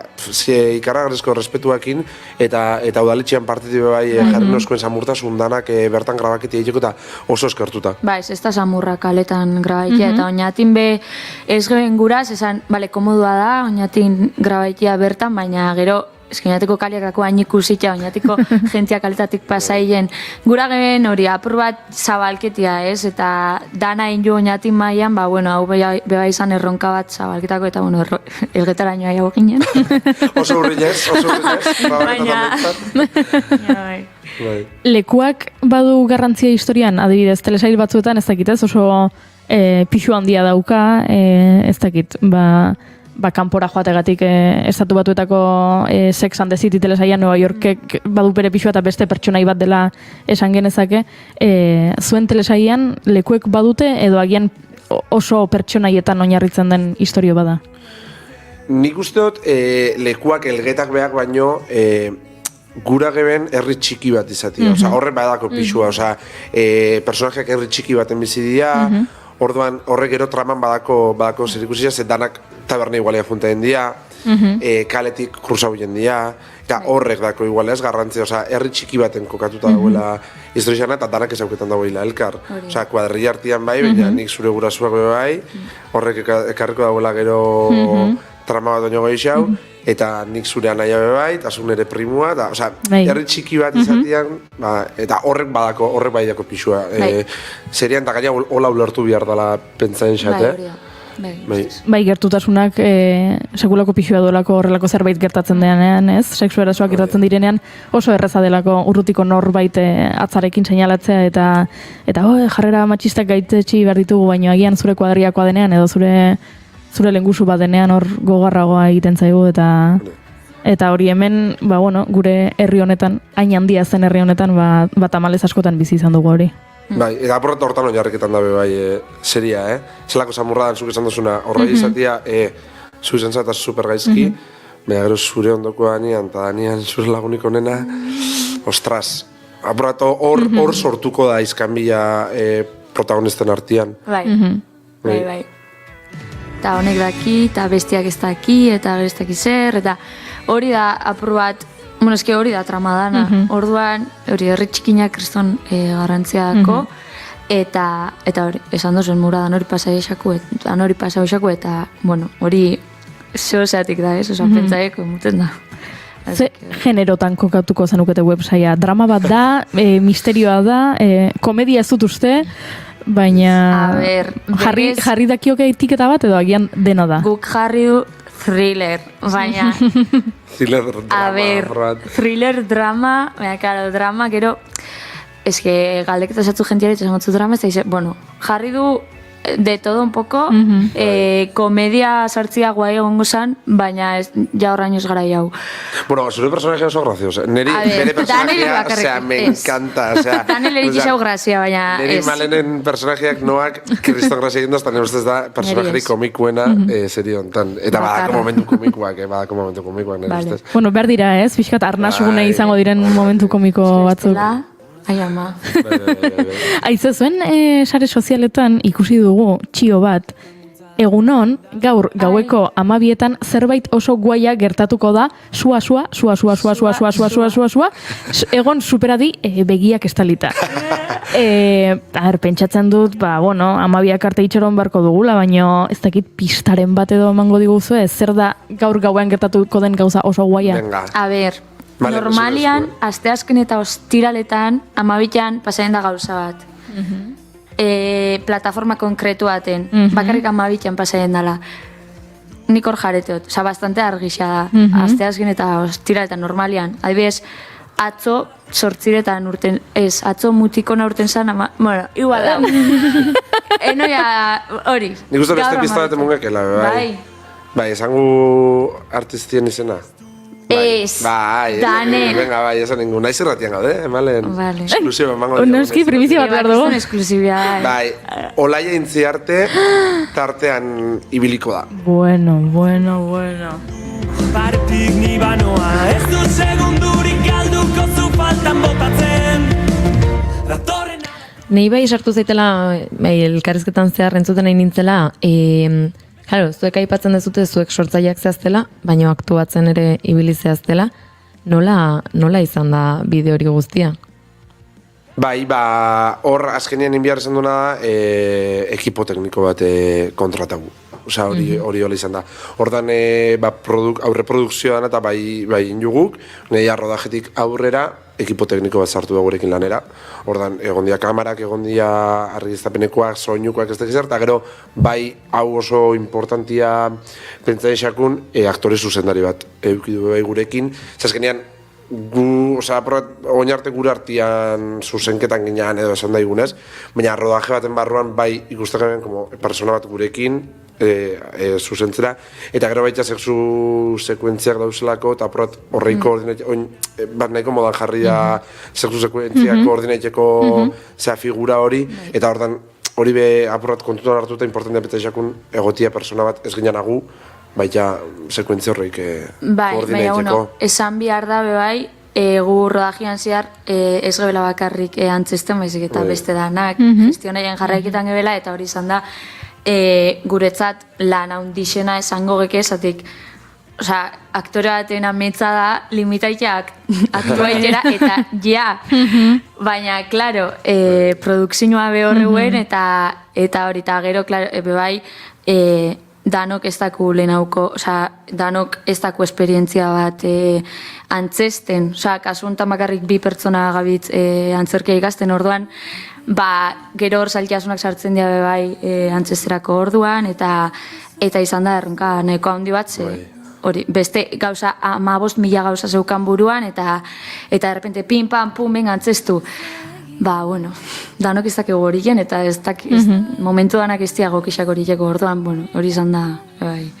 ikaragarrizko respetuakin eta udaletxean partitu bai jarri noskoen samurtasun danak bertan grabaketi egiteko eta oso eskertuta. Ba, ez da samurra kaletan grabaitia eta oinatin be ez geben guraz, esan, bale, komodua da, oinatin grabaitia bertan, baina gero eskinateko kaliakako hain ikusitza, oinatiko jentia kaletatik pasaien. Gura geben hori, apur bat zabalketia, ez? Eta dana inju oinatin maian, ba, bueno, hau beba izan erronka bat zabalketako, eta, bueno, elgetara nioa jago ginen. Oso urrinez. Baina... Lekuak badu garrantzia historian, adibidez, telesail batzuetan, ez dakit ez, oso pixu handia dauka, ez dakit, ba, kanpora joategatik estatu batuetako Sex and the City telesailan Nueva Yorkek badu bere pixua eta beste pertsonai bat dela esan genezake. Zuen telesailan lekuek badute edo agian oso pertsonaietan oinarritzen den historio bada? Nik uste dut lekuak elgetak behar baino gura geben herri txiki bat izatea. Horre badako pixua, personajeak herri txiki baten bizi dira, orduan horrek gero traman badako zerikusia, ze danak taberna igualia juntaen dira, kaletik kruzau jendia, eta horrek dako igualez garrantzia, herri txiki baten kokatuta dagoela historizana, eta danak ezauketan dagoela elkar. Kuadrilla artian bai, baina nik zure gurasuak bai, horrek ekarriko dagoela gero trama bat oino goixau, eta nik zure anaia bai, eta zun ere primua, eta herri txiki bat izatean, eta horrek bai dako pixua. Serian, eta gaina hola ulertu behar dela pentsaen xate. Bai, gertutasunak sekulako pixua duelako horrelako zerbait gertatzen denean, ez? Sexu erasoak gertatzen direnean oso erreza delako urrutiko norbait atzarekin seinalatzea eta jarrera matxistak gaitetxi behar ditugu, baino agian zure kuadriakoa denean edo zure lengusu bat denean hor gogarragoa egiten zaigu eta hori hemen, gure herri honetan, hain handia zen herri honetan, tamalez askotan bizi izan dugu hori. Bai, eta aporrata hortan oinarriketan dabe bai seria, zelako samurradan zuk esan duzuna, horra izatea, zu izan zataz super gaizki, baina gero zure ondoko danian, eta danian zure lagunik onena, ostras, aporrata hor sortuko da izkanbila protagonisten artean. Bai. Eta honek daki, eta bestiak ez daki, eta ez daki zer, eta hori da apur bat, hori da trama dana, orduan, hori herri txikinak kriston garrantziako, eta hori, esan duzuen mura dan hori pasai esaku, eta, hori zehozatik da, ez, osan pentsaieko emuten da. Ze generotan kokatuko zenukete websaia? Drama bat da, misterioa da, komedia ez dut uste, baina jarri dakioke etiketa bat edo agian dena da? Guk jarri du thriller, baina... Thriller, drama, baina, claro, drama, gero... Ez que galdeketa esatzu jentiare, eta esangotzu drama, ez da, jarri du de todo un poco, komedia sartzia guai egongo zan, baina ja horraino ez gara jau. Zure personajea oso graziosa. Nere personajea, me encanta. Daniel erik izau grazia, baina ez. Neri malenen personajeak noak kriston grazia egin doztan, ustez da personajeri komikuena serio ontan. Eta badako momentu komikuak, nire ustez. Behar dira ez, pixkat arnasugune izango diren momentu komiko batzuk. Ai, ama. Aizu, zuen sare sozialetan ikusi dugu txio bat. Egunon, gaueko 12etan zerbait oso guaia gertatuko da, sua, egon superadi begiak estalita. Pentsatzen dut, 12 arte itxeron beharko dugula, baina ez dakit pistaren bat edo emango diguzu, zer da gaur gauean gertatuko den gauza oso guaia? A ber, normalian, asteazken eta ostiraletan, 12an pasaien da gauza bat. Plataforma konkretu baten, bakarrik 12an pasaien dela. Nik hor jareteot, bastante argixia da, asteazken eta ostiraletan normalian. Adibidez, atzo sortziretan urten, atzo mutikona urten zan, igual da. Enoia hori. Nik uste beste pista bat emungekela, bai. Bai, esangu artistien izena. Ez, Danen. Venga, bai, esan ningun. Naiz irratian gaude, emalen. Vale. Eksklusiba emango dira. Noski, primizia bat behar dugu. Eksklusibia. Bai, Olaia Intziarte tartean ibiliko da. Bueno. Partik ni banoa, ez dut segundurik galduko zu faltan botatzen. Nei bai sartu zaitela, elkarrizketan zehar entzuten nahi nintzela, claro, zuek aipatzen dezute zuek sortzaileak zehaztela, baina aktuatzen ere ibili zehaztela, nola izan da bideo hori guztia? Bai, hor azkenean inbiar esan duena da, ekipo tekniko bat kontratagu. Osa, hori hola izan da. Hortan, aurreprodukzioa dana eta bai injuguk, nahi rodajetik aurrera, ekipo tekniko bat sartu da gurekin lanera. Hortan, egon dia kamarak, egon dia argiztapenekoak, soinukoak ez da gizar, eta gero, bai hau oso importantia pentsa esakun, aktore zuzendari bat eukidu bai gurekin. Zazkenean, oinarte gure artian zuzenketan ginean edo esan daigunez, baina rodaje baten barruan bai ikusten como persona bat gurekin zuzentzera, eta gero baita sexu sekuentziak dauzelako, eta apurat horrein bat nahiko modan jarri da sexu sekuentziak koordinaiteko zea figura hori, eta hori be apurat kontutan hartuta importantea bete esakun egotia persona bat ez ginen agu, baita sekuentzia horreik koordinaiteko. Esan behar da bai, gu rodajian zehar ez gebela bakarrik antzesten, baizik eta beste danak gestionaien jarraiketan gebela, eta hori izan da guretzat lan handixena esango geke esatik, aktore baten ametsa da limitaiteak aktuaitera eta baina, klaro, produkzioa behorreuen eta hori, eta gero, klaro, bai, danok ez daku lehenauko, danok ez daku esperientzia bat antzesten, kasu honetan bakarrik 2 pertsona gabitz antzerkia ikasten orduan, gero hor zailtasunak sartzen dira bai antzesterako orduan, eta izan da erronka nahiko handi bat, hori, beste gauza 15.000 gauza zeukan buruan, eta derrepente pin, pam, pum, ben antzestu. Bueno, danok ez dakigu horien, eta momentu danak ez diago kixak horieko orduan, hori izan da, bai.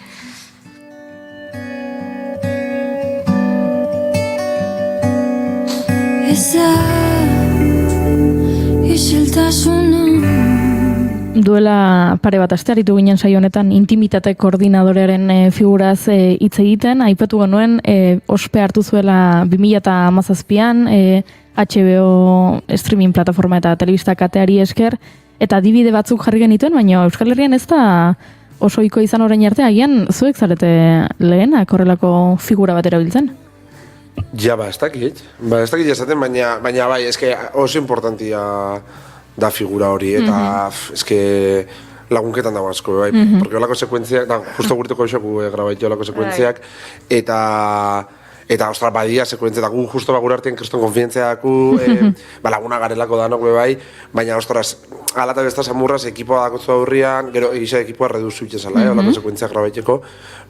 Duela pare bat aste aritu ginen saio honetan intimitate koordinadorearen figuraz hitz egiten, aipatu genuen ospe hartu zuela 2017an HBO streaming plataforma eta telebista kateari esker, eta adibide batzuk jarri genituen, baina Euskal Herrian ez da oso ohiko izan orain arte, agian zuek zarete lehenak horrelako figura bat erabiltzen? Ja, ez dakit esaten, baina bai, eske oso importantia da figura hori, eta eske lagunketan dago asko, bai, porque holako sekuentziak, justo gurteko esaku grabaitu holako sekuentziak, eta ostra, badia sekuentzia, eta gu justo gure artean kriston konfidentzia daku, laguna garelako danok bai, baina ostras, ala eta besta samurraz ekipoa dakotzu aurrian, gero egisa ekipoa reduzu itzen zala, holako sekuentziak grabaiteko,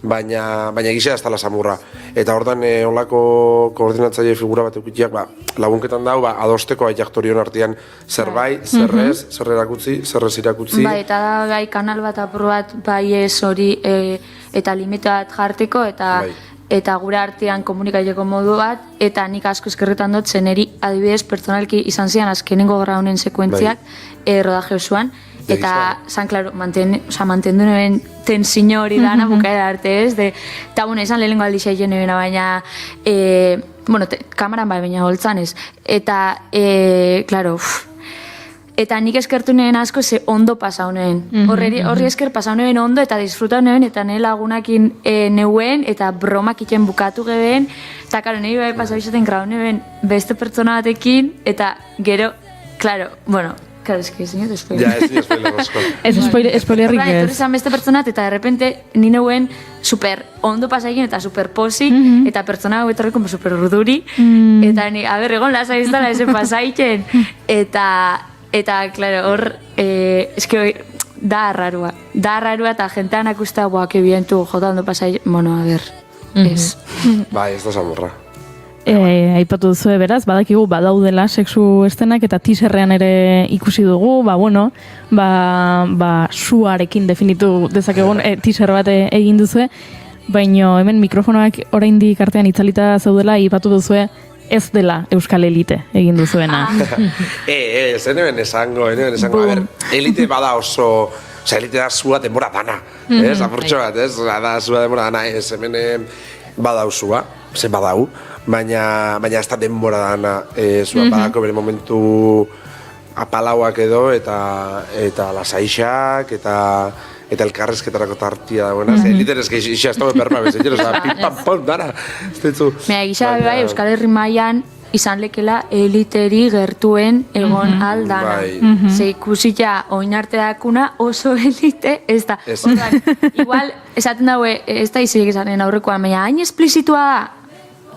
baina egisa ez tala samurra. Eta hortan holako koordinatzaile figura bat eukitiak lagunketan dau, adosteko bai aktorion artean zer bai, zer ez, zer erakutzi, zer ez irakutzi. Eta da gai kanal bat apur bat bai ez hori eta limite bat jarteko, eta gure artean komunikatzeko modu bat, eta nik asko eskerretan dut zeneri adibidez pertsonalki izan zian azkenengo graunen sekuentziak rodaje osoan, eta zan, klaro, mantendu neben tensio hori dana bukaera arte ez, eta izan lehenengo aldi xaien nebena, baina kamaran bai, baina holtzan ez, eta, klaro, eta nik eskertu neben asko ze ondo pasau neben. Horri esker pasau neben ondo eta disfrutau neben, eta nire lagunakin neuen, eta bromak iten bukatu geben, eta karo, nire bai pasau izaten grau neben beste pertsona batekin, eta gero, klaro, claro, es que señor spoiler. Ja, ez spoiler asko. Ez spoilerrik ez. Etorri zan beste pertsonat, eta derrepente ni neuen super ondo pasaikin eta super posik, eta pertsona hau etorri como super urduri, eta ni, egon lasa iztala ese pasaiken, eta, claro, hor, eske da rarua eta jentean akusta, que bien tu jotando pasai, ez. Bai, ez da samurra. Aipatu duzue beraz, badakigu badaudela sexu estenak eta teaserrean ere ikusi dugu, suarekin definitu dezakegun teaser bat egin duzue. baino hemen mikrofonoak oraindik artean itzalita zaudela ipatu duzue ez dela euskal elite egin duzuena. Hemen esango, a ber, elite bada oso, elite da zua denbora dana, ez, apurtxo bat, ez, da zua denbora dana, ez, hemen badau zua, zen badau, baina ez da denbora dana, zua badako bere momentu apalauak edo, eta lasaixak, eta elkarrezketarako tartia dagoena, eliten ez geixi ez dago berma bezitero, pim-pam-pom, dara, ez ditzu. Gisa bai, Euskal Herri mailan izan lekela eliteri gertuen egon aldana. Ze ikusita oin arte dakuna oso elite, ez da. Igual, esaten daue, ez da izirik esaten aurrekoa, baina hain esplizitua da,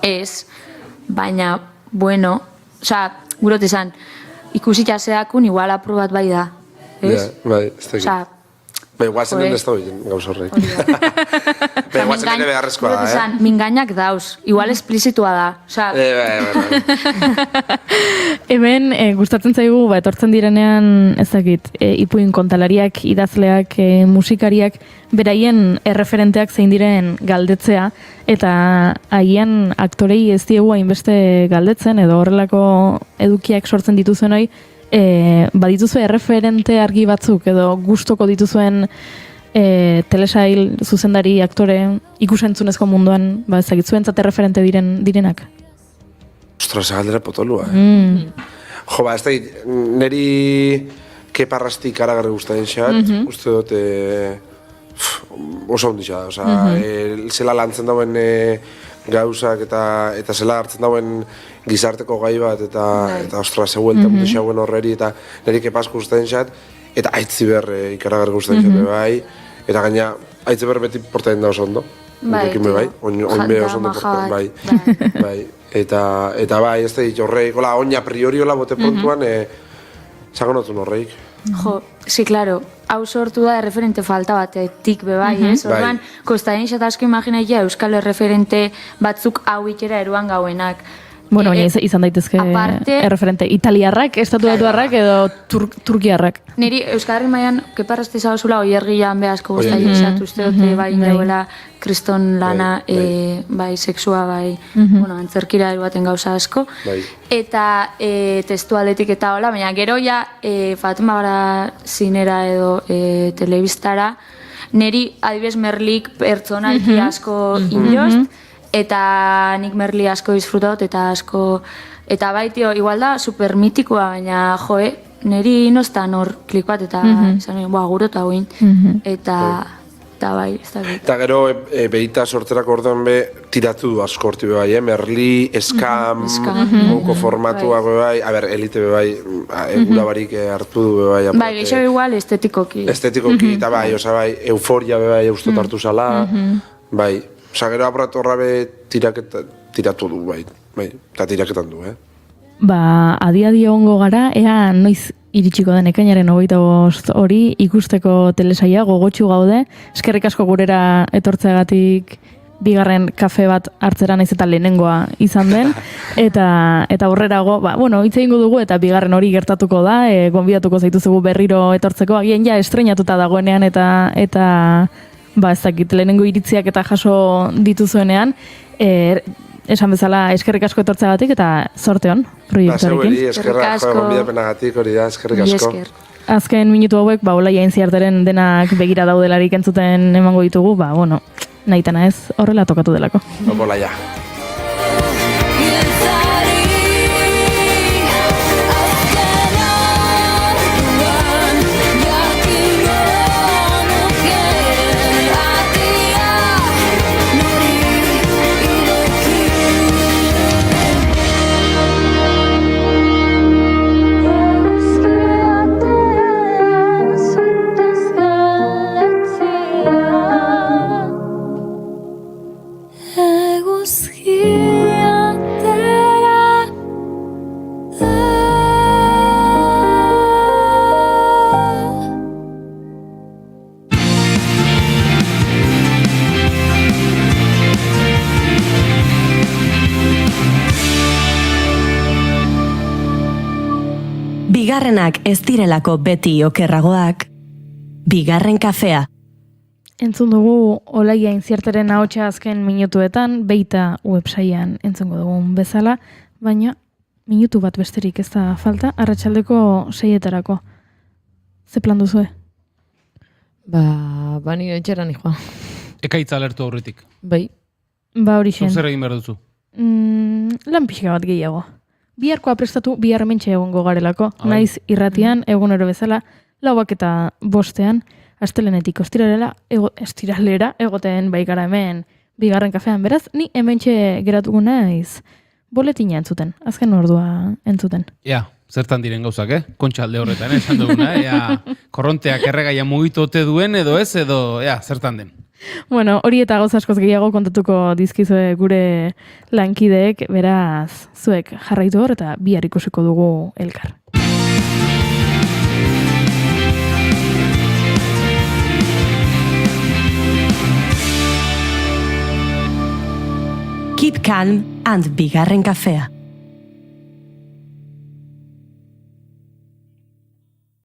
ez, baina, bueno, oza, gurot esan, ikusita zedakun igual aprobat bai da, ez? Bai, ez da. Igual zen ez da horien gauz horrek. Igual zen ere beharrezkoa da, Mingainak dauz, igual esplizitua da. Hemen, gustatzen zaigu, etortzen direnean, ez dakit, ipuin kontalariak, idazleak, musikariak, beraien erreferenteak zein diren galdetzea, eta haien aktorei ez diegu hainbeste galdetzen, edo horrelako edukiak sortzen dituzuen hori, badituzue erreferente argi batzuk edo gustoko dituzuen telesail, zuzendari, aktore ikusentzunezko munduan, ezagizuentzat erreferente direnak? Ostras, galdera potolua, Jo, ez da, neri keparrastik aragarri guztaren xat, uste dut oso onditxa da, zela lantzen dauen gauzak eta zela hartzen dauen gizarteko gai bat eta ostras, eguelta mutu xauen horreri eta niri kepazko guztaren xat, eta aitziber ikaragarri guztaren xat bai, eta gaina aitziber beti portatzen da oso ondo. Bai, oinbe oso ondo portatzen, bai. Eta bai, ez da dit, horreik, oina prioriola bote prontuan, zagonotzun horreik. Jo, sí, claro, hau sortu da erreferente falta batetik bebai, ez? Orduan, kostaren xatazko imaginaia euskal erreferente batzuk hau ikera eruan gauenak. Bueno, baina izan daitezke erreferente italiarrak, estatuatuarrak edo turkiarrak. Niri Euskal Herri mailan keparrazte zauzula oiergian behazko guztai esatu uste dute bai inauela kriston lana, bai sexua, bai antzerkira eruaten gauza asko. Eta testualetik eta hola, baina gero ja Fatima gara zinera edo telebistara, niri adibes Merlik pertsonalki asko inozt, eta nik Merli asko disfrutot, eta asko... Eta bai, tio, igual da, supermitikoa, baina, joe, niri inostan hor klik bat, eta gurota guin. Eta bai, ez da bit. Eta gero, behita sortzerak orduan be, tiratu du asko horti be bai, Merli, Eskam, moko formatuak be bai, elite be bai, egura barik hartu du be bai. Bai, geixo igual estetikoki. Estetikoki, eta bai, euforia be bai, eustot hartu zala, bai. Osa, gero apratu horrabe tiratu du, bai, eta tiraketan du, Adi ongo gara, ea noiz iritsiko den ekainaren 25 hori ikusteko telesaia gogotsu gaude, eskerrik asko gurera etortzeagatik bigarren kafe bat hartzera naiz eta lehenengoa izan den, eta horrerago, hitz egingo dugu eta bigarren hori gertatuko da, gonbidatuko zaituzugu berriro etortzeko, agian ja estrenatuta dagoenean eta ez dakit, lehenengo iritziak eta jaso dituzuenean, esan bezala eskerrik asko etortzeagatik eta zorte hon proiektuarekin. Eskerrik asko, gonbidapenagatik hori da, eskerrik asko. Azken minutu hauek, hola jain ziarteren denak begira daudelarik entzuten emango ditugu, nahitana ez horrela tokatu delako. Hola ja. Bigarrenak ez direlako beti okerragoak, bigarren kafea. Entzun dugu Olaia Inzierteren ahotsa azken minutuetan, beita websaian entzungo dugun bezala, baina minutu bat besterik ez da falta, arratsaldeko 6etarako. Ze plan duzue? Ba nire etxeran joa. Ekaitza alertu aurretik. Bai. Ba hori zen. Zer egin behar duzu? Lan pixka bat gehiago. Biharkoa prestatu, bihar hementxe egongo garelako. Naiz irratian, egunero bezala, 4:05, astelenetik estiralera, egoten baikara hemen bigarren kafean. Beraz, ni hementxe geratuko naiz boletina entzuten, azken ordua entzuten. Ja, zertan diren gauzak, Kontxa alde horretan, esan duguna, korronteak erregaia mugitote duen edo ez, edo, zertan den. Bueno, hori eta gauza askoz gehiago kontatuko dizkizue gure lankideek, beraz, zuek jarraitu hor eta bihar ikusiko dugu elkar. Keep calm and bigarren kafea.